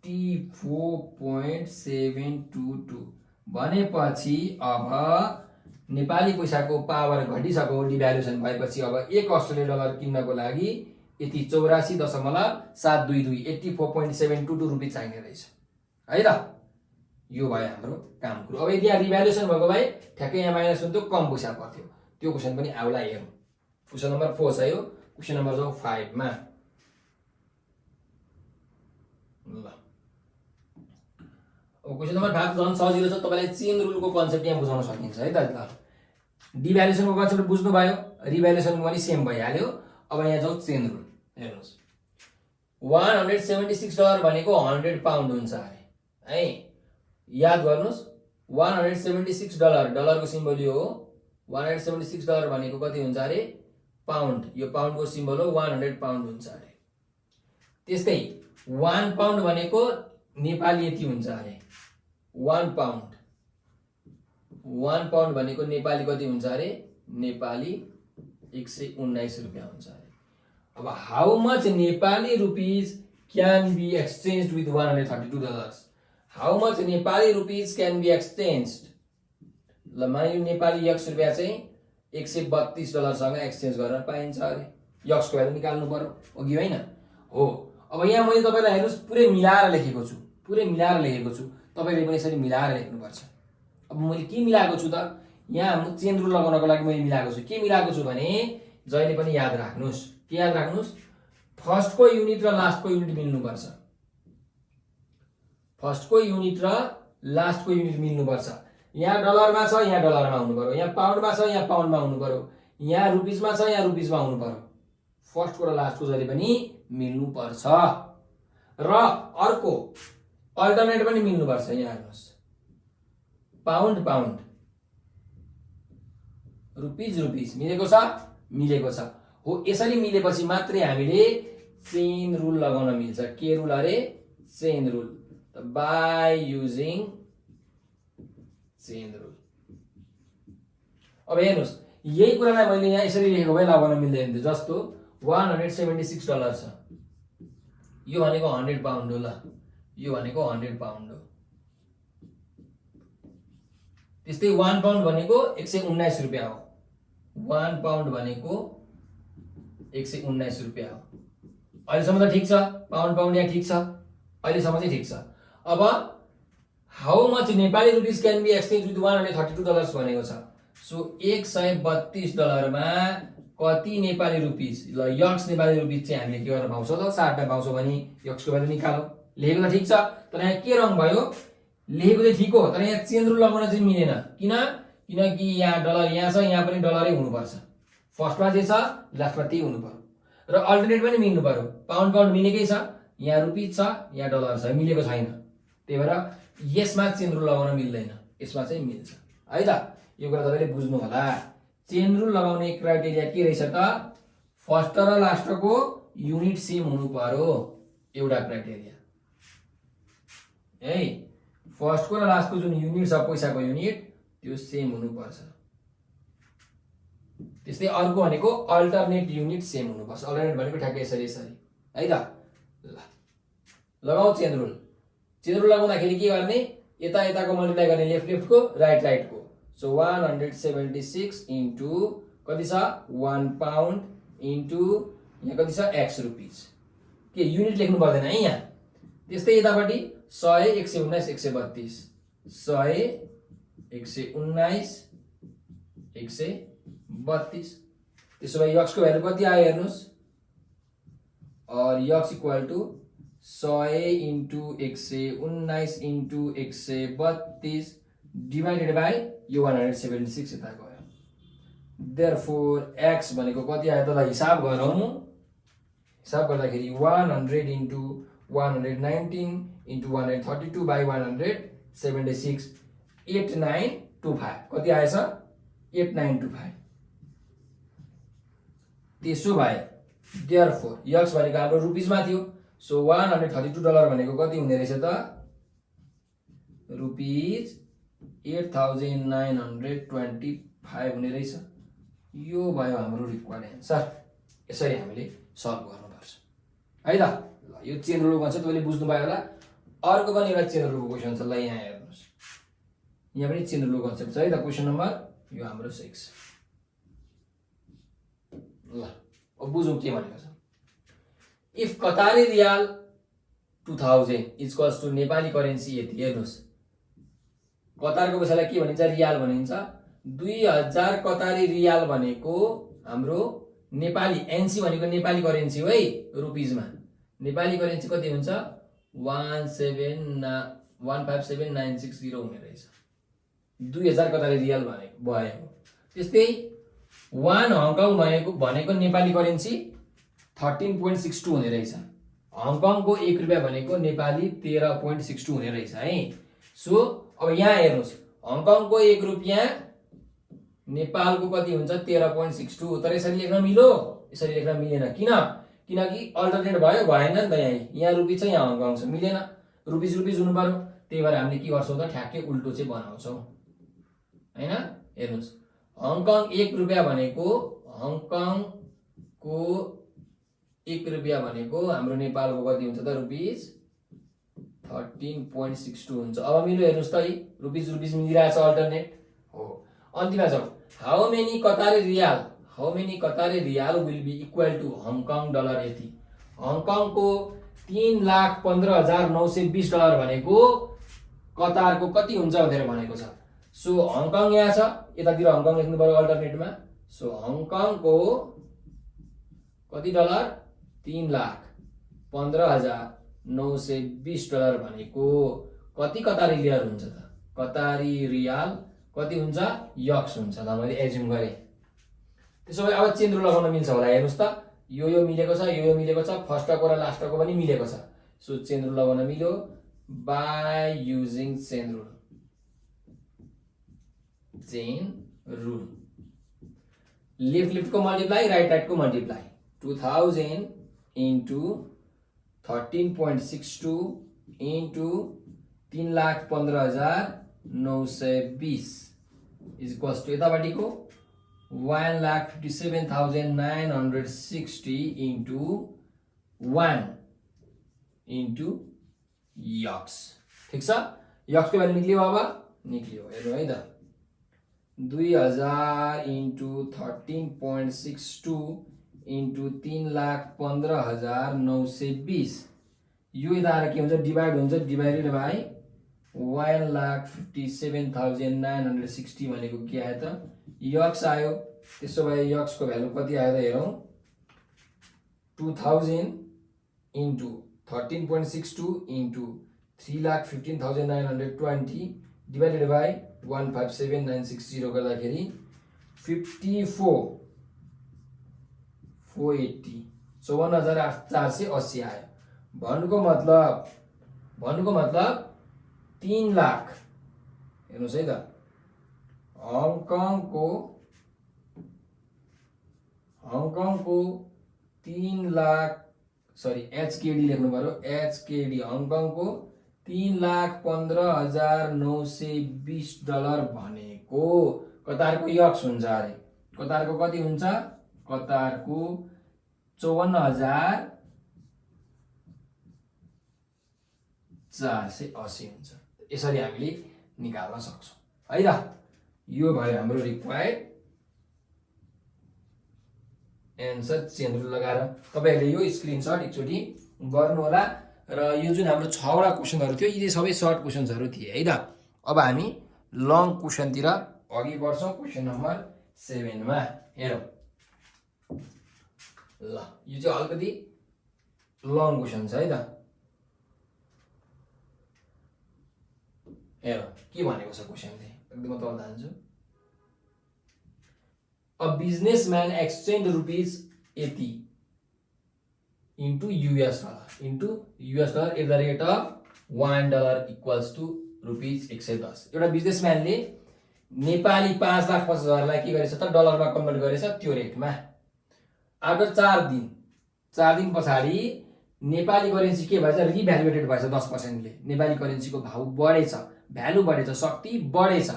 Speaker 1: 84.722 भनेपछि अब नेपाली पैसाको पावर घटिसक्यो डिभ्यालुएसन भएपछि। अब 1 अस्ट्रेलियन डलर किन्नको लागि यति 84.722 84.722 रुपियाँ चाहिने रहेछ है त। यो भयो हाम्रो काम कुरो। अब यदि यहाँ रिभ्यालुएसन भएको भए ठ्याक्कै यहाँ माइनस हुन्थ्यो, कम पैसा पर्थ्यो। त्यो क्वेसन पनि आउला हेरौँ। क्वेसन नम्बर 4 छ यो। क्वेसन नम्बर 5 मा ल अब क्वेसन नम्बर 5 झन् सजिलो छ। तपाईलाई चेन रुलको कन्सेप्ट यहाँ बुझाउन सकिन्छ है त। ल डिभ्यालुएसनको कन्सेप्ट बुझ्नुभयो, रिभ्यालुएसनको पनि सेम भइहाल्यो। अब यहाँ जाउँ चेन रुल। हेर्नुहोस् 176 डलर भनेको 100 पाउन्ड हुन्छ अरे है। याद गर्नुहोस् 176 डलर, डलरको सिम्बल यो हो। 176 डलर भनेको कति हुन्छ अरे पाउन्ड, यो पाउन्डको सिम्बल हो। 100 पाउन्ड हुन्छ अरे। त्यस्तै 1 पाउन्ड भनेको नेपाली यति हुन्छ अरे 1 पाउन्ड। 1 पाउन्ड भनेको नेपाली कति हुन्छ अरे नेपाली 119 रुपियाँ हुन्छ अरे। अब how much Nepali rupees can be exchanged with 132 dollars. How much Nepali rupees can be exchanged. ल मानिलिउँ नेपाली यक्स रुपियाँ चाहिँ 132 डलरसँग एक्सचेन्ज गर्न पाइन्छ अरे। यक्सको भ्यालु निकाल्नु पर्यो अघि होइन हो। अब यहाँ मैले तपाईलाई हेर्नुहोस् पुरै मिलाएर लेखेको छु, पुरै मिलाएर लेखेको छु। तपाईले पनि यसरी मिलाएर लेख्नुपर्छ। अब मैले के मिलाएको छु त, यहाँ चेन रुल लगाउनको लागि मैले मिलाएको छु। के मिलाएको छु भने जहिले पनि याद राख्नुहोस्, के याद राख्नुहोस्, फर्स्टको युनिट र लास्टको युनिट मिल्नुपर्छ। फर्स्टको युनिट र लास्टको युनिट मिल्नुपर्छ। यहाँ डलरमा छ, यहाँ डलरमा हुनु पर्यो। यहाँ पाउन्डमा छ, यहाँ पाउन्डमा हुनु पर्यो। यहाँ रुपिजमा छ, यहाँ रुपिजमा हुनु पर्यो। फर्स्टको र लास्टको जहिले पनि मिल्नु पर्छ। र अर्को अल्टरनेट पनि मिल्नु पर्छ। यहाँ हेर्नुहोस् पाउन्ड पाउन्ड, रुपिज रुपिज मिलेको छ, मिलेको छ हो। यसरी मिलेपछि मात्रै हामीले चेन रुल लगाउन मिल्छ। के रुल अरे chain rule. By using chain rule. अब हेर्नुहोस् यही कुरालाई मैले यहाँ यसरी लेखेको भए लगाउन मिल्दैन थियो। जस्तो 176 डलर छ, यो भनेको 100 पाउन्ड हो। ल यो भनेको 100 पाउन्ड हो। त्यस्तै 1 पाउन्ड भनेको 119 रुपियाँ हो। 1 पाउन्ड भनेको 119 रुपियाँ हो। अहिलेसम्म त ठिक छ, पाउन्ड पाउन्ड यहाँ ठिक छ, अहिलेसम्म चाहिँ ठिक छ। अब how much Nepali rupees can be exchange with 132 dollars भनेको छ। सो 132 डलरमा कति नेपाली रुपिज। ल यक्स नेपाली रुपिज चाहिँ हामीले के गर्न पाउँछौँ त, 60 पाउँछौँ भने यक्सको भ्यालु निकालौँ। लेखेको त ठिक छ, तर यहाँ के रङ भयो, लेखेको चाहिँ ठिक हो तर यहाँ चेन रुल लगाउन चाहिँ मिलेन। किनकि यहाँ डलर यहाँ छ, यहाँ पनि डलरै हुनुपर्छ। फर्स्टमा जे छ लास्टमा त्यही हुनु पर्यो। र अल्टरनेट पनि मिल्नु पर्यो। पाउन्ड पाउन्ड मिलेकै छ, यहाँ रुपिज छ, यहाँ डलर छ, मिलेको छैन। त्यही भएर यसमा चेन रुल लगाउन मिल्दैन, यसमा चाहिँ मिल्छ है त। यो कुरा तपाईले बुझ्नु होला। चेन रुल लगाउने क्राइटेरिया के रहेछ त, फर्स्ट र लास्टको युनिट सेम हुनु पर्यो, एउटा क्राइटेरिया है। फर्स्टको र लास्टको जुन युनिट छ पैसाको युनिट त्यो सेम हुनुपर्छ। त्यस्तै अर्को भनेको अल्टरनेट युनिट सेम हुनुपर्छ। अल्टरनेट भनेको ठ्याक्कै यसरी यसरी है त। ल लगाऊ चेन रुल। चेन रुल लगाउँदाखेरि के गर्ने, यता यताको मल्टिप्लाई गर्ने, लेफ्ट लेफ्टको राइट राइटको। सो 176 इन्टु कति छ 1 पाउन्ड इन्टु यहाँ कति छ x रुपिज। के युनिट लेख्नु पर्दैन है यहाँ। त्यस्तै यतापट्टि 100 119 132 100 119 132। त्यसो भए यक्सको भ्यालु कति आयो हेर्नुहोस्, और x equal to 100 into 119 into 132 divided by यो 176 यता गयो। देयरफोर x भनेको कति आयो त हिसाब गरौँ। हिसाब गर्दाखेरि 100 इन्टु 119 इन्टु 132 बाई 176 8925 कति आएछ 8925। त्यसो भए देयरफोर x भनेको हाम्रो रुपिसमा थियो, सो $132 भनेको कति हुने रहेछ त रुपिस 8925 हुने रहेछ। यो भयो हाम्रो रिक्वायर्ड एन्सर। यसरी हामीले सल्भ गर्नुपर्छ है त। ल यो चेन रुल कन्सेप्ट तपाईँले बुझ्नु भयो होला। अर्को पनि एउटा चेन रुलको क्वेसन छ, ल यहाँ हेर्नुहोस्, यहाँ पनि चेन रुलको कन्सेप्ट छ है त। क्वेसन नम्बर यो हाम्रो 6। ल अब बुझौँ के भनेको छ। If Qatari riyal 2000 equals to Nepali currency यति, हेर्नुहोस् कतारको पैसालाई के भनिन्छ रियाल भनिन्छ। 2000 कतारी रियाल भनेको हाम्रो नेपाली, एनसी भनेको नेपाली करेन्सी हो है रुपिसमा। नेपाली करेन्सी कति हुन्छ 157,960 हुने रहेछ। 2000 कतारी रियाल भनेको भयो। त्यस्तै 1 हङकङ भनेको नेपाली करेन्सी 13.62 हुने रहेछ। हङकङको 1 रुपियाँ भनेको नेपाली 13.62 हुने रहेछ है। सो अब यहाँ हेर्नुहोस् हङकङको 1 रुपियाँ नेपालको कति हुन्छ 13.62। तर यसरी लेख्न मिल्यो, यसरी लेख्न मिलेन। किनकि अल्टरनेट भयो भएन नि त। यहाँ रुपिस छ यहाँ हङकङ छ, मिलेन। रुपिस हुनु पर्यो। त्यही भएर हामीले के गर्छौँ त ठ्याक्कै उल्टो चाहिँ बनाउँछौँ हैन। हेर्नुहोस् हङकङ 1 रुपियाँ भनेको हङकङको 1 रुपियाँ भनेको हाम्रो नेपालको कति हुन्छ त रुपिस 13.62 हुन्छ। अब मिल्यो हेर्नुहोस् त, रुपिस मिलिरहेछ अल्टरनेट हो। अन्तिममा जाउँ। How many Qatari riyal will be equal to Hong Kong dollar यति। हङकङको 3,15,920 भनेको कतारको कति हुन्छ भनेर भनेको छ। सो हङकङ यहाँ छ, यतातिर हङकङ लेख्नु पर्यो अल्टरनेटमा। सो हङकङको कति डलर 3,15,920 भनेको कति कतारी रियाल हुन्छ त। कतारी रियाल कति हुन्छ यक्स हुन्छ ल, मैले एज्युम गरेँ। त्यसो भए अब चेन रुल लगाउन मिल्छ होला। हेर्नुहोस् त यो मिलेको छ, यो मिलेको छ, फर्स्टको र लास्टको पनि मिलेको छ। सो चेन रुल लगाउन मिल्यो by using chain rule. Left को मल्टिप्लाई, राइट को multiply. 2000 into 13.62 into 3,15,920 equals to यतापट्टिको 1,57,960 इन्टु 1 इन्टु यक्स। ठिक छ, यक्सको भ्यालु निक्लियो। अब निक्लियो हेर्नु है त। 2000 इन्टु 13.62 इन्टु 3,15,920 यो यता आएर के हुन्छ डिभाइड हुन्छ, डिभाइडेड बाई 1,57,960 भनेको के आयो त यक्स आयो। त्यसो भए यक्सको भ्यालु कति आयो त हेरौँ। 2000 इन्टु 13.62 इन्टु 3,15,920 डिभाइडेड बाई 1,57,960 गर्दाखेरि 54,480 54,480 आयो। भन्नुको मतलब 3 लाख। हेर्नुहोस् है त हङकङको 3 लाख एचकेडी लेख्नु पर्यो। एचकेडी हङकङको 3,15,920 भनेको कतारको यक्स हुन्छ अरे। कतारको कति हुन्छ, कतारको 54,480 हुन्छ। यसरी हामीले निकाल्न सक्छौँ है त। यो भयो हाम्रो रिक्वायर्ड एन्सर चेन रुल लगाएर। तपाईहरुले यो स्क्रिनशट एकचोटी गर्नु होला। र यो जुन हाम्रो 6 वटा क्वेशनहरु थियो यी सबै सर्ट क्वेशन्सहरु थिए है त। अब हामी लङ क्वेशनतिर अघि बढ्छौं। क्वेशन नम्बर 7 मा हेरौं। ल यो चाहिँ अलिकति लङ क्वेशन छ है त। हेरौं के भनेको छ क्वेशनले। एकदम तल जान्छु। अ बिजनेसम्यान एक्सचेन्ज रुपिज यति into US dollar at the rate of $1 equals to rupees 110। एउटा बिजनेसम्यानले नेपाली 5,50,000लाई के गरेछ त डलरमा कन्भर्ट गरेछ त्यो रेटमा। आफ्टर 4 दिन पछाडि नेपाली करेन्सी के भएछ रिभ्यालुएटेड भएछ 10% ले। नेपाली करेन्सीको भाउ बढेछ, भ्यालु बढेछ, शक्ति बढेछ।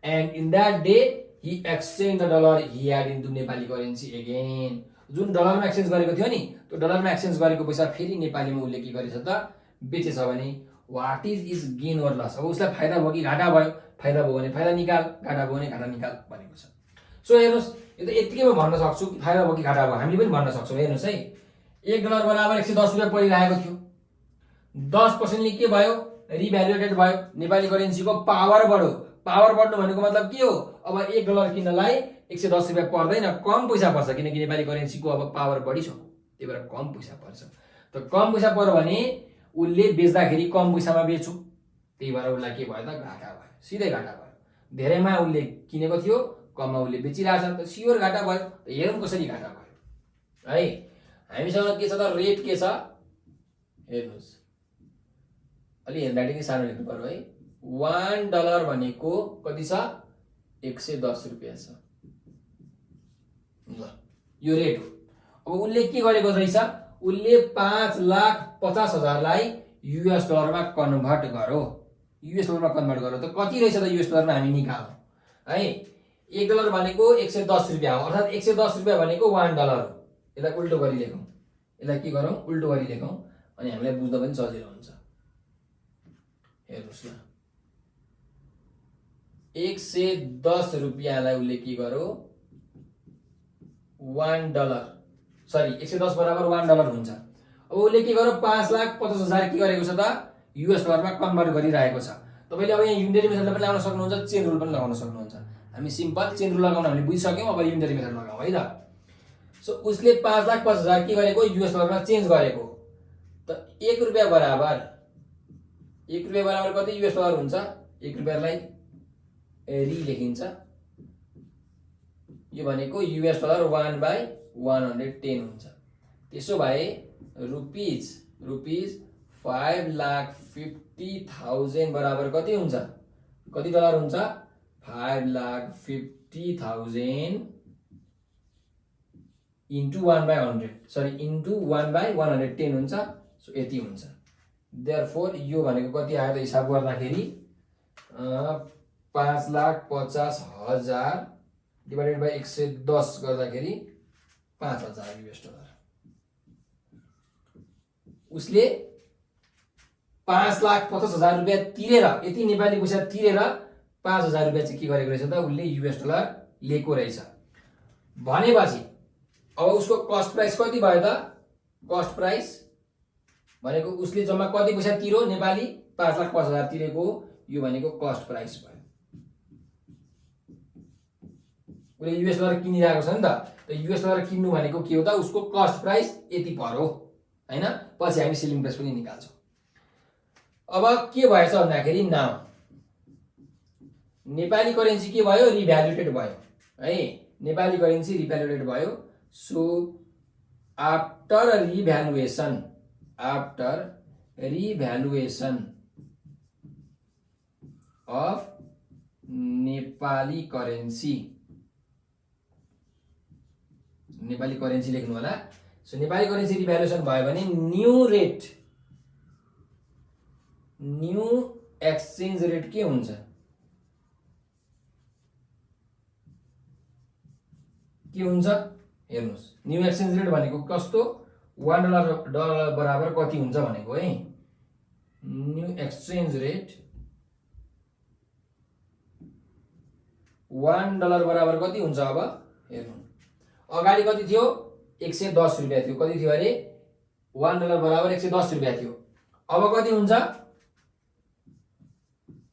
Speaker 1: And in that day he exchanged the dollar he had into Nepali currency again. जुन डलरमा एक्सचेन्ज गरेको थियो नि त्यो डलरमा एक्सचेन्ज गरेको पैसा फेरि नेपालीमा उसले के गरेछ त बेचेछ भने व्हाट इज गेन और लस। अब उसलाई फाइदा भयो कि घाटा भयो? फाइदा भयो भने फाइदा निकाल, घाटा भयो भने घाटा निकाल भनेको छ। सो हेर्नुस्, यो त यतिकैमा भन्न सक्छु कि फाइदा भयो कि घाटा भयो हामीले पनि भन्न सक्छौँ। हेर्नुस् है, $1 बराबर 110 रुपियाँ परिरहेको थियो। 10% ले के भयो? रिभ्यालुएटेड भयो। नेपाली करेन्सीको पावर बढ्यो। पावर बढ्नु भनेको मतलब के हो? अब $1 किन्नलाई 110 रुपियाँ पर्दैन, कम पैसा पर्छ किनकि नेपाली करेन्सीको अब पावर बढिसक्यो, त्यही भएर कम पैसा पर्छ। त कम पैसा पर्यो भने उसले बेच्दाखेरि कम पैसामा बेच्यो, त्यही भएर उसलाई के भयो त घाटा भयो, सिधै घाटा भयो। धेरैमा उसले किनेको थियो, कममा उसले बेचिरहेछ, त सियोर घाटा भयो। हेरौँ कसरी घाटा भयो है। हामीसँग के छ त रेट के छ हेर्नुस्, अलि ह्यान्डराइटिङ सानो लेख्नु पर्यो है। $1 भनेको कति छ? 110 रुपियाँ छ। ल यो रेट हो। अब उसले के गरेको रहेछ? उसले 5,50,000लाई US डलरमा कन्भर्ट गरो। US डलरमा कन्भर्ट गरो त कति रहेछ त US डलरमा हामी निकालौँ है। $1 भनेको 110 रुपियाँ हो, अर्थात् 110 रुपियाँ भनेको $1 हो। यसलाई उल्टो गरी लेखौँ, यसलाई के गरौँ उल्टो गरी लेखौँ अनि हामीलाई बुझ्न पनि सजिलो हुन्छ। हेर्नुस् न, 110 रुपियाँलाई उसले के गर्यो $1, सरी 110 बराबर $1 हुन्छ। अब उसले के गर्यो 5,50,000 के गरेको छ त US डलरमा कन्भर्ट गरिरहेको छ। तपाईले अब यहाँ युनिटरी मेथडले पनि लगाउन सक्नुहुन्छ, चेन रुल पनि लगाउन सक्नुहुन्छ। हामी सिम्पल चेन रुल लगाउन हामीले बुझिसक्यौँ, अब युनिटरी मेथड लगाउँ है त। सो उसले 5,50,000 के गरेको US डलरमा चेन्ज गरेको, त 1 रुपियाँ बराबर कति US डलर हुन्छ? 1 रुपियाँलाई रि लेखिन्छ, यो भनेको US डलर 1/110 हुन्छ। त्यसो भए रुपिज 5,50,000 बराबर कति हुन्छ? कति डलर हुन्छ? 5,50,000 इन्टु 1/100, सरी इन्टु 1/110 हुन्छ। सो यति हुन्छ। देयरफोर यो भनेको कति आयो त हिसाब गर्दाखेरि 5,50,000 डिवाइडेड बाई 110 गर्दाखेरि 5,000 US डलर। उसले 5,50,000 रुपियाँ तिरेर, यति नेपाली पैसा तिरेर 5,000 रुपियाँ चाहिँ के गरेको रहेछ त उसले US डलर लिएको रहेछ भनेपछि अब उसको कस्ट प्राइस कति भयो त? कस्ट प्राइस भनेको उसले जम्मा कति पैसा तिर्यो? नेपाली 5,50,000 तिरेको, यो भनेको कस्ट प्राइस भयो। उसले US डलर किनिरहेको छ नि त, US डलर किन्नु भनेको के हो त? उसको कस्ट प्राइस यति पर्यो हैन। पछि हामी सेलिङ प्राइस पनि निकाल्छौँ। अब के भएछ भन्दाखेरि नाउ नेपाली करेन्सी के भयो? रिभ्यालुएटेड भयो है। नेपाली करेन्सी रिभ्यालुएटेड भयो। So after revaluation of Nepali currency लेख्नु होला। सो नेपाली करेन्सी रिभ्यालुएसन भयो भने न्यू एक्सचेन्ज रेट के हुन्छ? हेर्नुस्, न्यू एक्सचेन्ज रेट भनेको कस्तो? $1 बराबर कति हुन्छ भनेको है। न्यू एक्सचेन्ज रेट $1 बराबर कति हुन्छ? अब हेर्नु, अगाडि कति थियो? 110 रुपियाँ थियो। कति थियो अरे? $1 बराबर 110 रुपियाँ थियो। अब कति हुन्छ?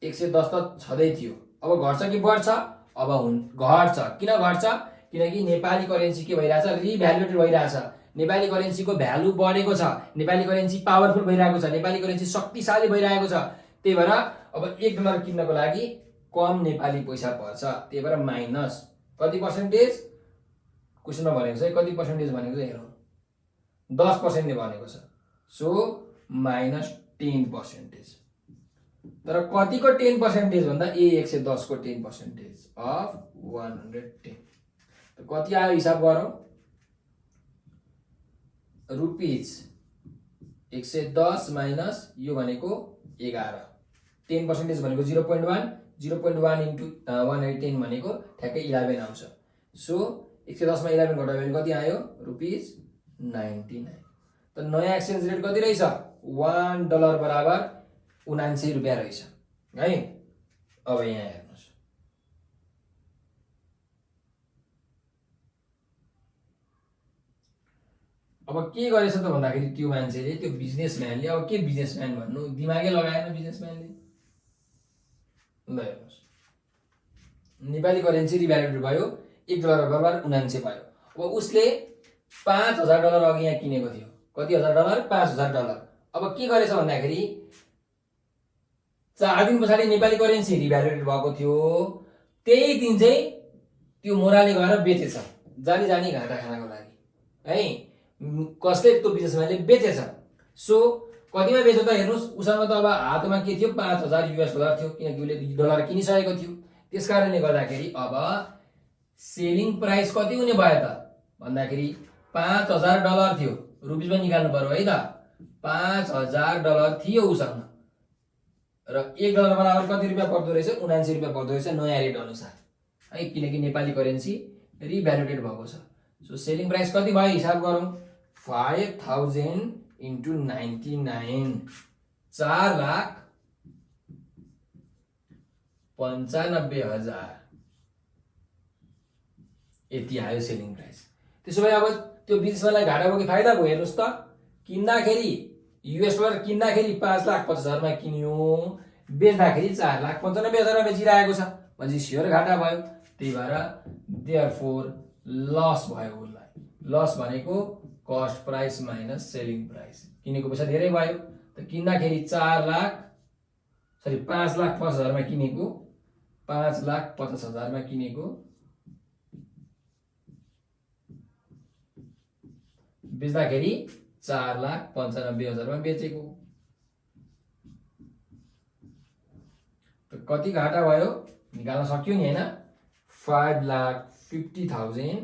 Speaker 1: 110 त छँदै थियो। अब घट्छ कि बढ्छ? अब घट्छ। किन घट्छ? किनकि नेपाली करेन्सी के भइरहेछ? रिभ्यालुएटेड भइरहेछ। नेपाली करेन्सीको भ्यालु बढेको छ, नेपाली करेन्सी पावरफुल भइरहेको छ, नेपाली करेन्सी शक्तिशाली भइरहेको छ। त्यही भएर अब $1 किन्नको लागि कम नेपाली पैसा पर्छ। त्यही भएर माइनस कति पर्सेन्टेज? क्वेसनमा भनेको छ कति पर्सेन्टेज भनेको छ हेरौँ 10% ले भनेको छ सो -10%। तर कतिको 10% भन्दा ए 110 को 10% अफ 110 त कति आयो हिसाब गरौँ रुपीज 110 माइनस यो भनेको 11 10% भनेको 0.1 0.1 इन्टु 110 भनेको ठ्याक्कै 11 आउँछ सो 110 मा 11 घटायो भने कति आयो रुपीज 99 त नयाँ एक्सचेन्ज रेट कति रहेछ $1 बराबर 79 रुपैयाँ रहेछ है। अब यहाँ हेर्नुस् अब के गरेछ त भन्दाखेरि त्यो मान्छेले त्यो बिजनेसम्यानले अब के बिजनेसम्यान भन्नु दिमागै लगाएन बिजनेसम्यानले। ल हेर्नुस् नेपाली करेन्सी रिभ्यालुएटेड भयो $1 बराबर 79 भयो। अब उसले $5000 अघि यहाँ किनेको थियो कति हजार डलर $5000। अब के गरेछ भन्दाखेरि 4 दिन पछाडि नेपाली करेन्सी रिभ्यालुएटेड भएको थियो त्यही दिन चाहिँ त्यो मोराले गएर बेचेछ जानी जानी घाटा खानको लागि है कसले त्यो बिजनेसम्यानले बेचेछ। सो कतिमा बेच्यो त हेर्नुस् उसँग त अब हातमा के थियो $5000 थियो किनकि उसले डलर किनिसकेको थियो त्यस कारणले गर्दाखेरि अब सेलिङ प्राइस कति हुने भयो त भन्दाखेरि $5000 थियो रुपीजमा निकाल्नु पर्यो है त $5000 थियो उसँग र $1 बराबर कति रुपैयाँ पर्दो रहेछ 79 रुपैयाँ पर्दो रहेछ नयाँ रेट अनुसार है किनकि नेपाली करेन्सी रिभ्यालुएटेड भएको छ। सो सेलिङ प्राइस कति भयो हिसाब गरौँ 5000 इन्टु 99 4,95,000 यति आयो सेलिङ प्राइस। त्यसो भए अब त्यो बिजनेसम्यानलाई घाटा भयो कि फाइदा भयो हेर्नुस् त किन्दाखेरि $US किन्दाखेरि 5,50,000 मा किन्यो बेच्दाखेरि 4,95,000 मा बेचिरहेको छ भनेपछि स्योर घाटा भयो त्यही भएर देयरफोर लस भयो उसलाई। लस भनेको cost price minus selling price किनेको पैसा धेरै भयो त किन्दाखेरि 5,50,000 मा किनेको 5,50,000 मा किनेको बेच्दाखेरि 4,95,000 मा बेचेको त कति घाटा भयो निकाल्न सक्यो नि हैन 5,50,000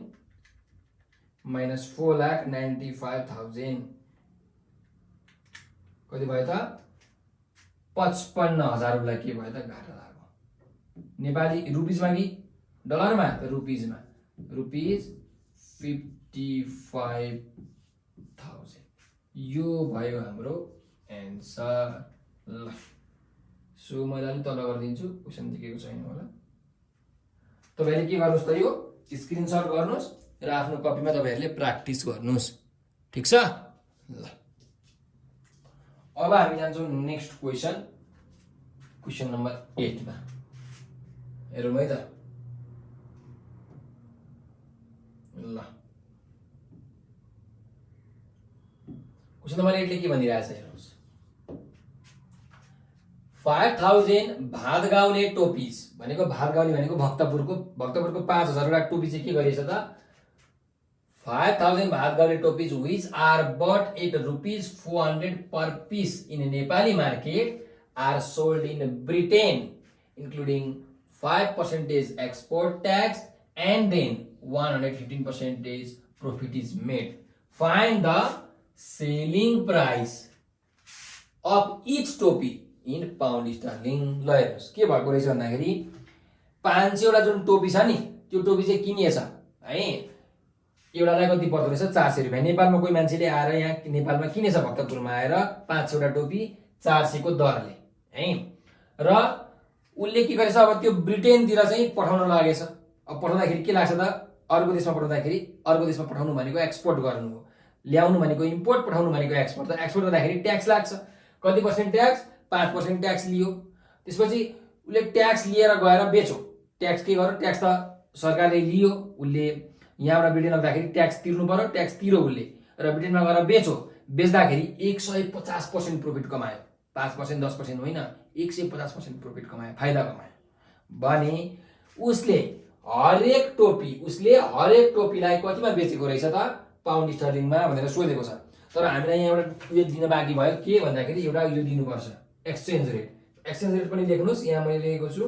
Speaker 1: माइनस 4,95,000 कति भयो त 55,000 रुपैयाँ के भयो त घाटा लाग्यो नेपाली रुपीजमा कि डलरमा त रुपीजमा रुपीज 55,000 यो भयो हाम्रो एन्सर। ल सो मैले अलि तल गरिदिन्छु क्वेसन दिएको छैन होला तपाईहरुले के गर्नुस् त यो स्क्रिनशट गर्नुस् र आफ्नो कपीमा तपाईहरुले प्र्याक्टिस गर्नुस् ठीक छ। ल अब हामी जान्छौं नेक्स्ट क्वेसन नम्बर 8 मा हेरौँ है त। ल क्वेसन नम्बर 8 ले के भनिरहेछ हेर्नुस् 5,000 भादगाउँले टोपिज भनेको भादगाउँले भनेको भक्तपुरको 5,000 वटा टोपी चाहिँ के गरिएछ त 5,000 भादगाउँले टोपिज which are bought at ₹400 per piece in Nepali market are sold in Britain including 5% export tax and then 115% profit is made. Find the selling price of each topi in pound sterling. ल हेर्नुस् के भएको रहेछ भन्दाखेरि 500 वटा जुन टोपी छ नि त्यो टोपी चाहिँ किनिएछ है एउटालाई कति पर्दो रहेछ 400 रुपैयाँ। नेपालमा कोही मान्छेले आएर यहाँ नेपालमा किनेछ भक्तपुरमा आएर 500 वटा टोपी 400 को दरले है र उसले के गरेछ अब त्यो ब्रिटेनतिर चाहिँ पठाउन लागेछ। अब पठाउँदाखेरि के लाग्छ त अर्को देशमा पठाउँदाखेरि अर्को देशमा पठाउनु भनेको एक्सपोर्ट गर्नु हो ल्याउनु भनेको इम्पोर्ट पठाउनु भनेको एक्सपोर्ट। त एक्सपोर्ट गर्दाखेरि ट्याक्स लाग्छ कति पर्सेन्ट ट्याक्स 5% ट्याक्स लियो त्यसपछि उसले ट्याक्स लिएर गएर बेच्यो ट्याक्स के गर्यो ट्याक्स त सरकारले लियो उसले यहाँबाट ब्रिटेन आउँदाखेरि ट्याक्स तिर्नु पर्यो ट्याक्स तिर्यो उसले र ब्रिटेनमा गएर बेच्यो बेच्दाखेरि 150% प्रफिट कमायो 5% 10% होइन 150% प्रफिट कमायो फाइदा कमायो भने उसले हरेक टोपी उसले हरेक टोपीलाई कतिमा बेचेको रहेछ त पाउन्ड स्टर्लिङमा भनेर सोधेको छ। तर हामीलाई यहाँ एउटा उयो दिन बाँकी भयो के भन्दाखेरि एउटा यो दिनुपर्छ एक्सचेन्ज रेट। एक्सचेन्ज रेट पनि लेख्नुहोस्, यहाँ मैले लेखेको छु,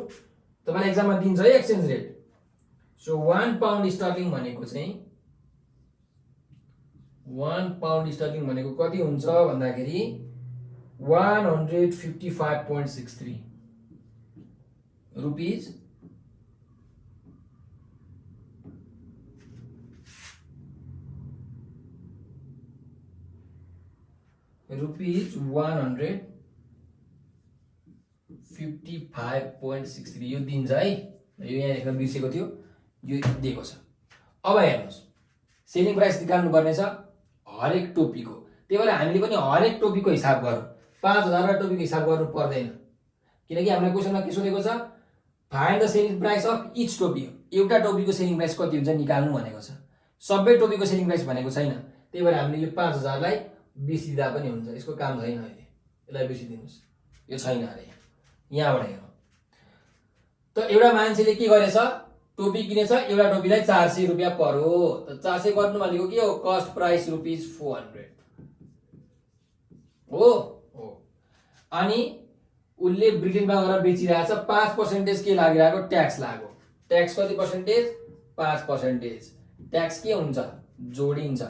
Speaker 1: तपाईँलाई एक्जाममा दिन्छ है exchange rate. So 1 pound sterling भनेको चाहिँ 1 पाउन्ड स्टर्लिङ भनेको कति हुन्छ भन्दाखेरि 155.63 रुपीज रुपीज 155.63 यो दिन्छ है। यो यहाँ लेख्न बिर्सेको थियो, यो दिएको छ। अब हेर्नुहोस् सेलिङ प्राइस निकाल्नु पर्ने छ हरेक टोपीको, त्यही भएर हामीले पनि हरेक टोपीको हिसाब गरौँ। 5000 टोपीको हिसाब गर्नु पर्दैन, किनकि हामीलाई क्वेसनमा के सोधेको छ find the selling price of each टोपी। एउटा टोपीको सेलिङ प्राइस कति हुन्छ निकाल्नु भनेको छ, सबै टोपीको सेलिङ प्राइस भनेको छैन। त्यही भएर हामीले यो 5000 लाई बिर्सिदा पनि हुन्छ, यसको काम छैन अहिले, यसलाई बिर्सिदिनुहोस्, यो छैन अरे। यहाँबाट हेरौँ त एउटा मान्छेले के गरेछ टोपी किनेछ, एउटा टोपीलाई 400 रुपियाँ पर्यो। त 400 गर्नु भनेको के हो कस्ट प्राइस रुपीज 400 हो। अनि उसले ब्रिटेनमा गएर बेचिरहेछ, 5% के लागिरहेको ट्याक्स लाग्यो। ट्याक्स कति पर्सेन्टेज 5%। ट्याक्स के हुन्छ जोडिन्छ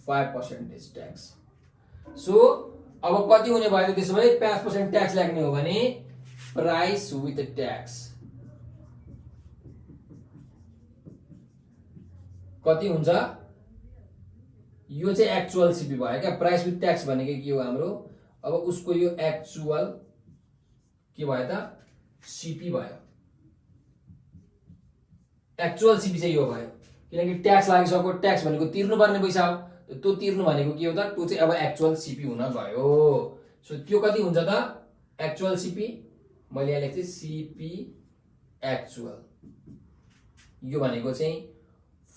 Speaker 1: 5% ट्याक्स। सो अब कति हुने भयो त्यसो भए 5% ट्याक्स लाग्ने हो भने प्राइस विथ ट्याक्स कति हुन्छ, यो चाहिँ एक्चुअल सीपी भयो क्या। प्राइस विथ ट्याक्स भनेको के हो हाम्रो, अब उसको यो एक्चुअल के भयो त सीपी भयो। एक्चुअल सीपी चाहिँ यो भयो, किनकि ट्याक्स लागिसक्यो, ट्याक्स भनेको तिर्नुपर्ने पैसा हो, त्यो तिर्नु भनेको के हो त त्यो चाहिँ अब एक्चुअल सीपी हुन गयो। सो त्यो कति हुन्छ त एक्चुअल सीपी, मैले यहाँ लेख्छु सीपी एक्चुअल, यो भनेको चाहिँ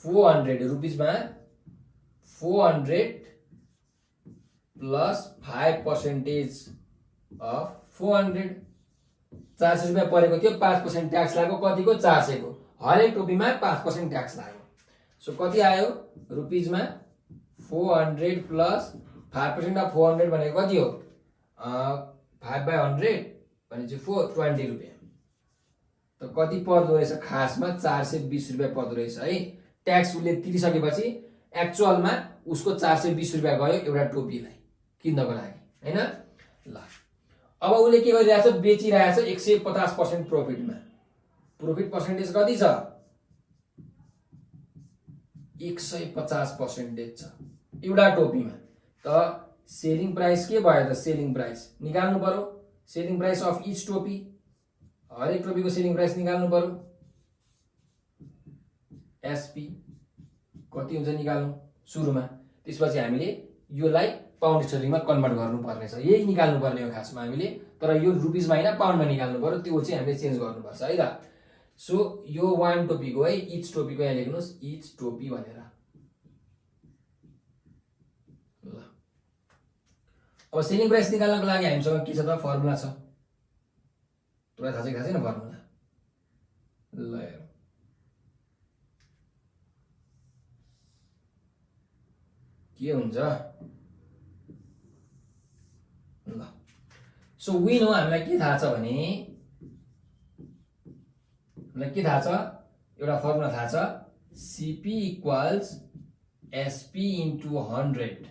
Speaker 1: 400 रुपीजमा 400 प्लस 5% अफ 400। 400 रुपियाँ परेको थियो, 5% ट्याक्स लाग्यो, कतिको 400 को, हरेक टोपीमा 5% ट्याक्स लाग्यो। सो कति आयो रुपीजमा 400 प्लस 5% अफ 400 भनेको कति हो 5/100 भनेपछि 420 रुपियाँ। त कति पर्दो रहेछ खासमा 420 रुपियाँ पर्दो रहेछ है। ट्याक्स उसले तिरिसकेपछि एक्चुअलमा उसको 420 रुपियाँ गयो एउटा टोपीलाई किन्नको लागि हैन। ल अब उसले के गरिरहेछ बेचिरहेछ 150% प्रॉफिटमा। प्रॉफिट पर्सेन्टेज कति छ 150% छ एउटा टोपीमा। त सेलिङ प्राइस के भयो त सेलिङ प्राइस निकाल्नु पर्यो। सेलिङ प्राइस अफ इच टोपी, हरेक टोपीको सेलिङ प्राइस निकाल्नु पर्यो। एसपी कति हुन्छ निकाल्नु सुरुमा, त्यसपछि हामीले योलाई पाउन्ड स्टर्लिङमा कन्भर्ट गर्नुपर्ने छ, यही निकाल्नु पर्ने हो खासमा हामीले। तर यो रुपीजमा हैन पाउन्डमा निकाल्नु पर्यो, त्यो चाहिँ हामीले चेन्ज गर्नुपर्छ है त। सो यो 1 टोपीको है इच टोपीको यहाँ लेख्नुस् इच टोपी भनेर। ल अब सेलिङ प्राइस निकाल्नको लागि हामीसँग के छ त फर्मुला छ, तपाईलाई थाहा छैन फर्मुला। ल हेरौँ के हुन्छ। ल सो वी नो हामीलाई के थाहा छ भने हामीलाई के थाहा छ एउटा फर्मुला थाहा छ CP equals SP into 100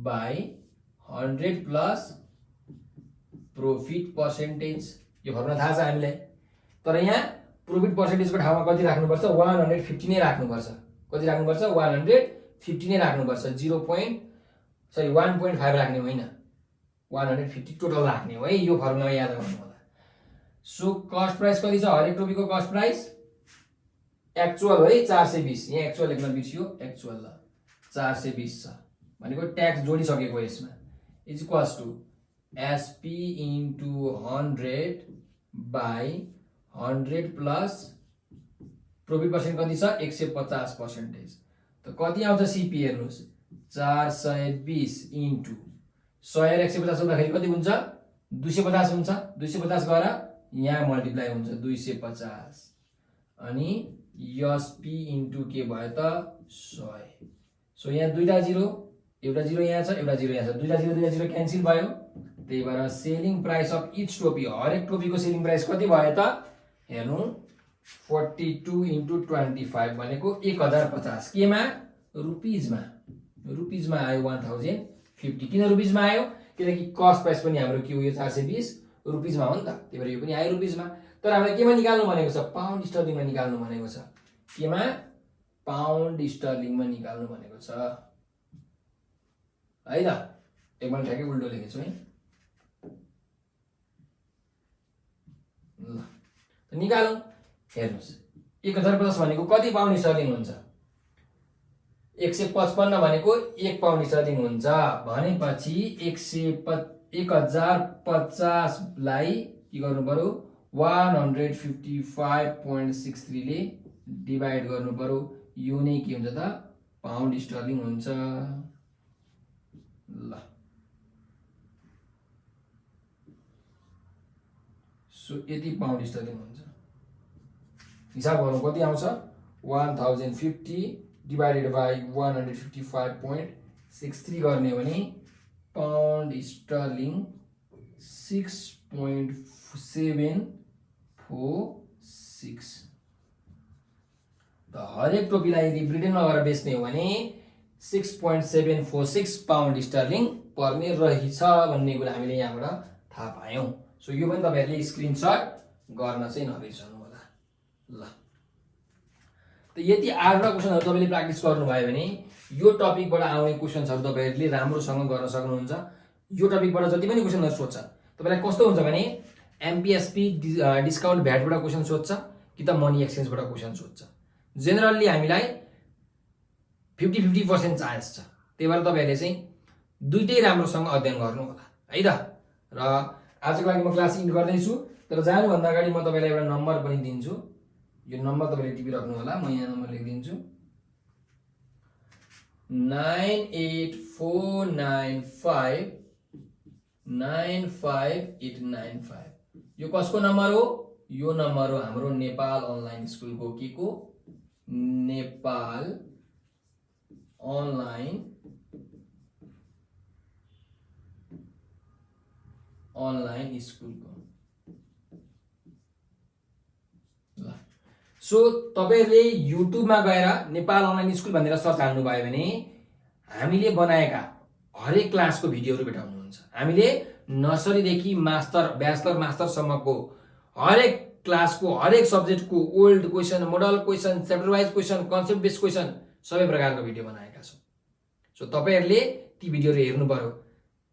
Speaker 1: by 100 plus profit percentage. यो फर्मुला थाहा छ हामीलाई, तर यहाँ प्रॉफिट पर्सेन्टेजको ठाउँमा कति राख्नुपर्छ 150 नै राख्नुपर्छ। कति राख्नुपर्छ 150 नै राख्नुपर्छ, 1.5 राख्ने होइन 150 टोटल राख्ने हो है। यो फर्मुला याद गर्नु होला। सो कस्ट प्राइस कति छ हरेक टोपीको कस्ट प्राइस एक्चुअल है 420, यहाँ एक्चुअल लेख्न बिर्सियो एक्चुअल ल 420 छ भनेको ट्याक्स जोडिसकेको यसमा is equals to SP into 100 by 100 plus profit percent कति छ 150%। त कति आउँछ सीपी हेर्नुस् 420 इन्टु 100 र 150 हुँदाखेरि कति हुन्छ 250 हुन्छ। 250 गएर यहाँ मल्टिप्लाई हुन्छ 250 अनि एसपी इन्टु के भयो त 100। सो यहाँ दुईटा जिरो, एउटा जिरो यहाँ छ, एउटा जिरो यहाँ छ, दुईटा जिरो क्यान्सल भयो। त्यही भएर सेलिङ प्राइस अफ इच टोपी, हरेक टोपीको सेलिङ प्राइस कति भयो त हेर्नु 42 इन्टु 25 भनेको 1050। केमा रुपिजमा, रुपिजमा आयो 1050। किन रुपिजमा आयो किनकि कस्ट प्राइस पनि हाम्रो के हो यो 420 रुपिजमा हो नि त, त्यही भएर यो पनि आयो रुपिजमा। तर हामीलाई केमा निकाल्नु भनेको छ पाउन्ड स्टर्लिङमा निकाल्नु भनेको छ। केमा पाउन्ड स्टर्लिङमा निकाल्नु भनेको छ है त। एक मैले ठ्याक्कै उल्टो लेखेछु है ल निकालौँ। हेर्नुहोस् 1050 भनेको कति पाउन्ड स्टर्लिङ हुन्छ 155 भनेको 1 पाउन्ड स्टर्लिङ हुन्छ भनेपछि 1050 लाई के गर्नु पर्यो 155.63 ले डिभाइड गर्नु पर्यो। यो नै के हुन्छ त पाउन्ड स्टर्लिङ हुन्छ। ल सो यति पाउन्ड स्टर्लिङ हुन्छ। हिसाब गर्नु कति आउँछ 1050 डिवाइडेड बाई 155.63 गर्ने हो भने पाउन्ड स्टर्लिङ 6.746। त हरेक टोपीलाई यदि ब्रिटेनमा गएर बेच्ने हो भने 6.746 पाउन्ड स्टर्लिङ पर्ने रहेछ भन्ने कुरा हामीले यहाँबाट थाहा पायौं। सो यो पनि तपाईहरुले स्क्रिनशट गर्न चाहिँ नबिर्सनु होला। ल त यति 8वटा क्वेशनहरु तपाईले प्र्याक्टिस गर्नुभयो भने यो टपिकबाट आउने क्वेशन्सहरु तपाईहरुले राम्रोसँग गर्न सक्नुहुन्छ। यो टपिकबाट जति पनि क्वेशनहरु सोध्छ तपाईलाई कस्तो हुन्छ भने एमपीएसपी डिस्काउन्ट भ्याटबाट क्वेशन सोध्छ कि त मनी एक्सचेन्जबाट क्वेशन सोध्छ। जेनरली हामीलाई 50-50% चान्स छ। त्यही भएर तपाईहरुले चाहिँ दुईटै राम्रोसँग अध्ययन गर्नु होला है त। र आजको लागि म क्लास इन्ड गर्दैछु। तर जानु भन्दा अगाडि म तपाईलाई एउटा नम्बर पनि दिन्छु। यो नम्बर तपाईले टिपी राख्नु होला। म यहाँ नम्बर लेखिदिन्छु 9849595895। यो कसको नम्बर हो यो नम्बर हो हाम्रो नेपाल अनलाइन स्कुलको के को नेपाल अनलाइन स्कुलको। ल सो तपाईहरुले युट्युबमा गएर नेपाल अनलाइन स्कुल भनेर सर्च हाल्नुभयो भने हामीले बनाएका हरेक क्लासको भिडियोहरु भेटाउनुहुन्छ। हामीले नर्सरी देखि मास्टर ब्याचलर मास्टर सम्मको हरेक क्लासको हरेक सब्जेक्टको old question, model question, chapter wise question, concept based question सबै प्रकारको भिडियो बनाएका छौं। सो तपाईहरुले ती भिडियोहरु हेर्नु पर्यो।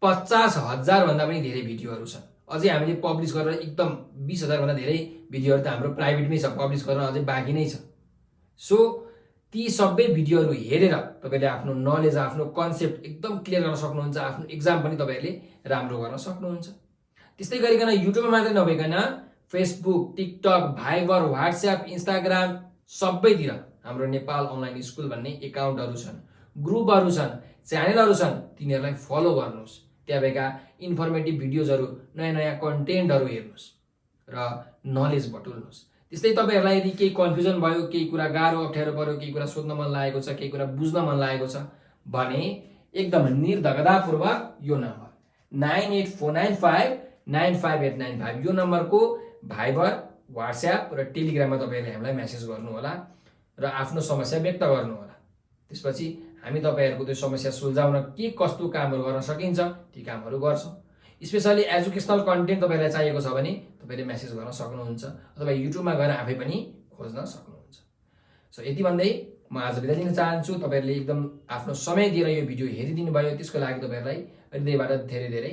Speaker 1: 50,000 भन्दा पनि धेरै भिडियोहरु छन्। अझै हामीले पब्लिश गरेर एकदम 20,000 भन्दा धेरै भिडियोहरु त हाम्रो प्राइभेटमै छ, पब्लिश गर्न अझै बाँकी नै छ। सो ती सबै भिडियोहरु हेरेर तपाईले आफ्नो नलेज, आफ्नो कन्सेप्ट एकदम क्लियर गर्न सक्नुहुन्छ। आफ्नो एक्जाम पनि तपाईहरुले राम्रो गर्न सक्नुहुन्छ। त्यस्तै गरिकन युट्युबमा मात्रै नभइकन Facebook, TikTok, Viber, WhatsApp, Instagram सबैतिर हाम्रो नेपाल अनलाइन स्कुल भन्ने एकाउन्टहरु छन्, ग्रुपहरु छन्, च्यानलहरु छन्। तिनीहरुलाई फलो गर्नुस्। त्यहाँ भएका इन्फर्मेटिभ भिडियोजहरु, नयाँ कन्टेन्टहरु हेर्नुस् र नलेज बटुल्नुस्। त्यस्तै तपाईहरुलाई यदि केही कन्फ्युजन भयो, केही कुरा गाह्रो अप्ठ्यारो पर्यो, केही कुरा सोध्न मन लागेको छ, केही कुरा बुझ्न मन लागेको छ भने एकदम निर्धगधापूर्वक यो नम्बर 9849595895 यो नम्बरको भाइबर, व्हाट्सएप र टेलिग्राममा तपाईहरुले हामीलाई मेसेज गर्नु होला र आफ्नो समस्या व्यक्त गर्नु होला। त्यसपछि हामी तपाईहरुको त्यो समस्या सुल्झाउन के कस्तो कामहरु गर्न सकिन्छ ती कामहरु गर्छौं। स्पेशली एजुकेशनल कन्टेन्ट तपाईहरुलाई चाहिएको छ भने तपाईले मेसेज गर्न सक्नुहुन्छ अथवा युट्युबमा गएर आफै पनि खोज्न सक्नुहुन्छ। सो यति भन्दै म आज बिदा दिन चाहन्छु। तपाईहरुले एकदम आफ्नो समय दिएर यो भिडियो हेरिदिनु भयो त्यसको लागि तपाईहरुलाई हृदयबाट धेरै धेरै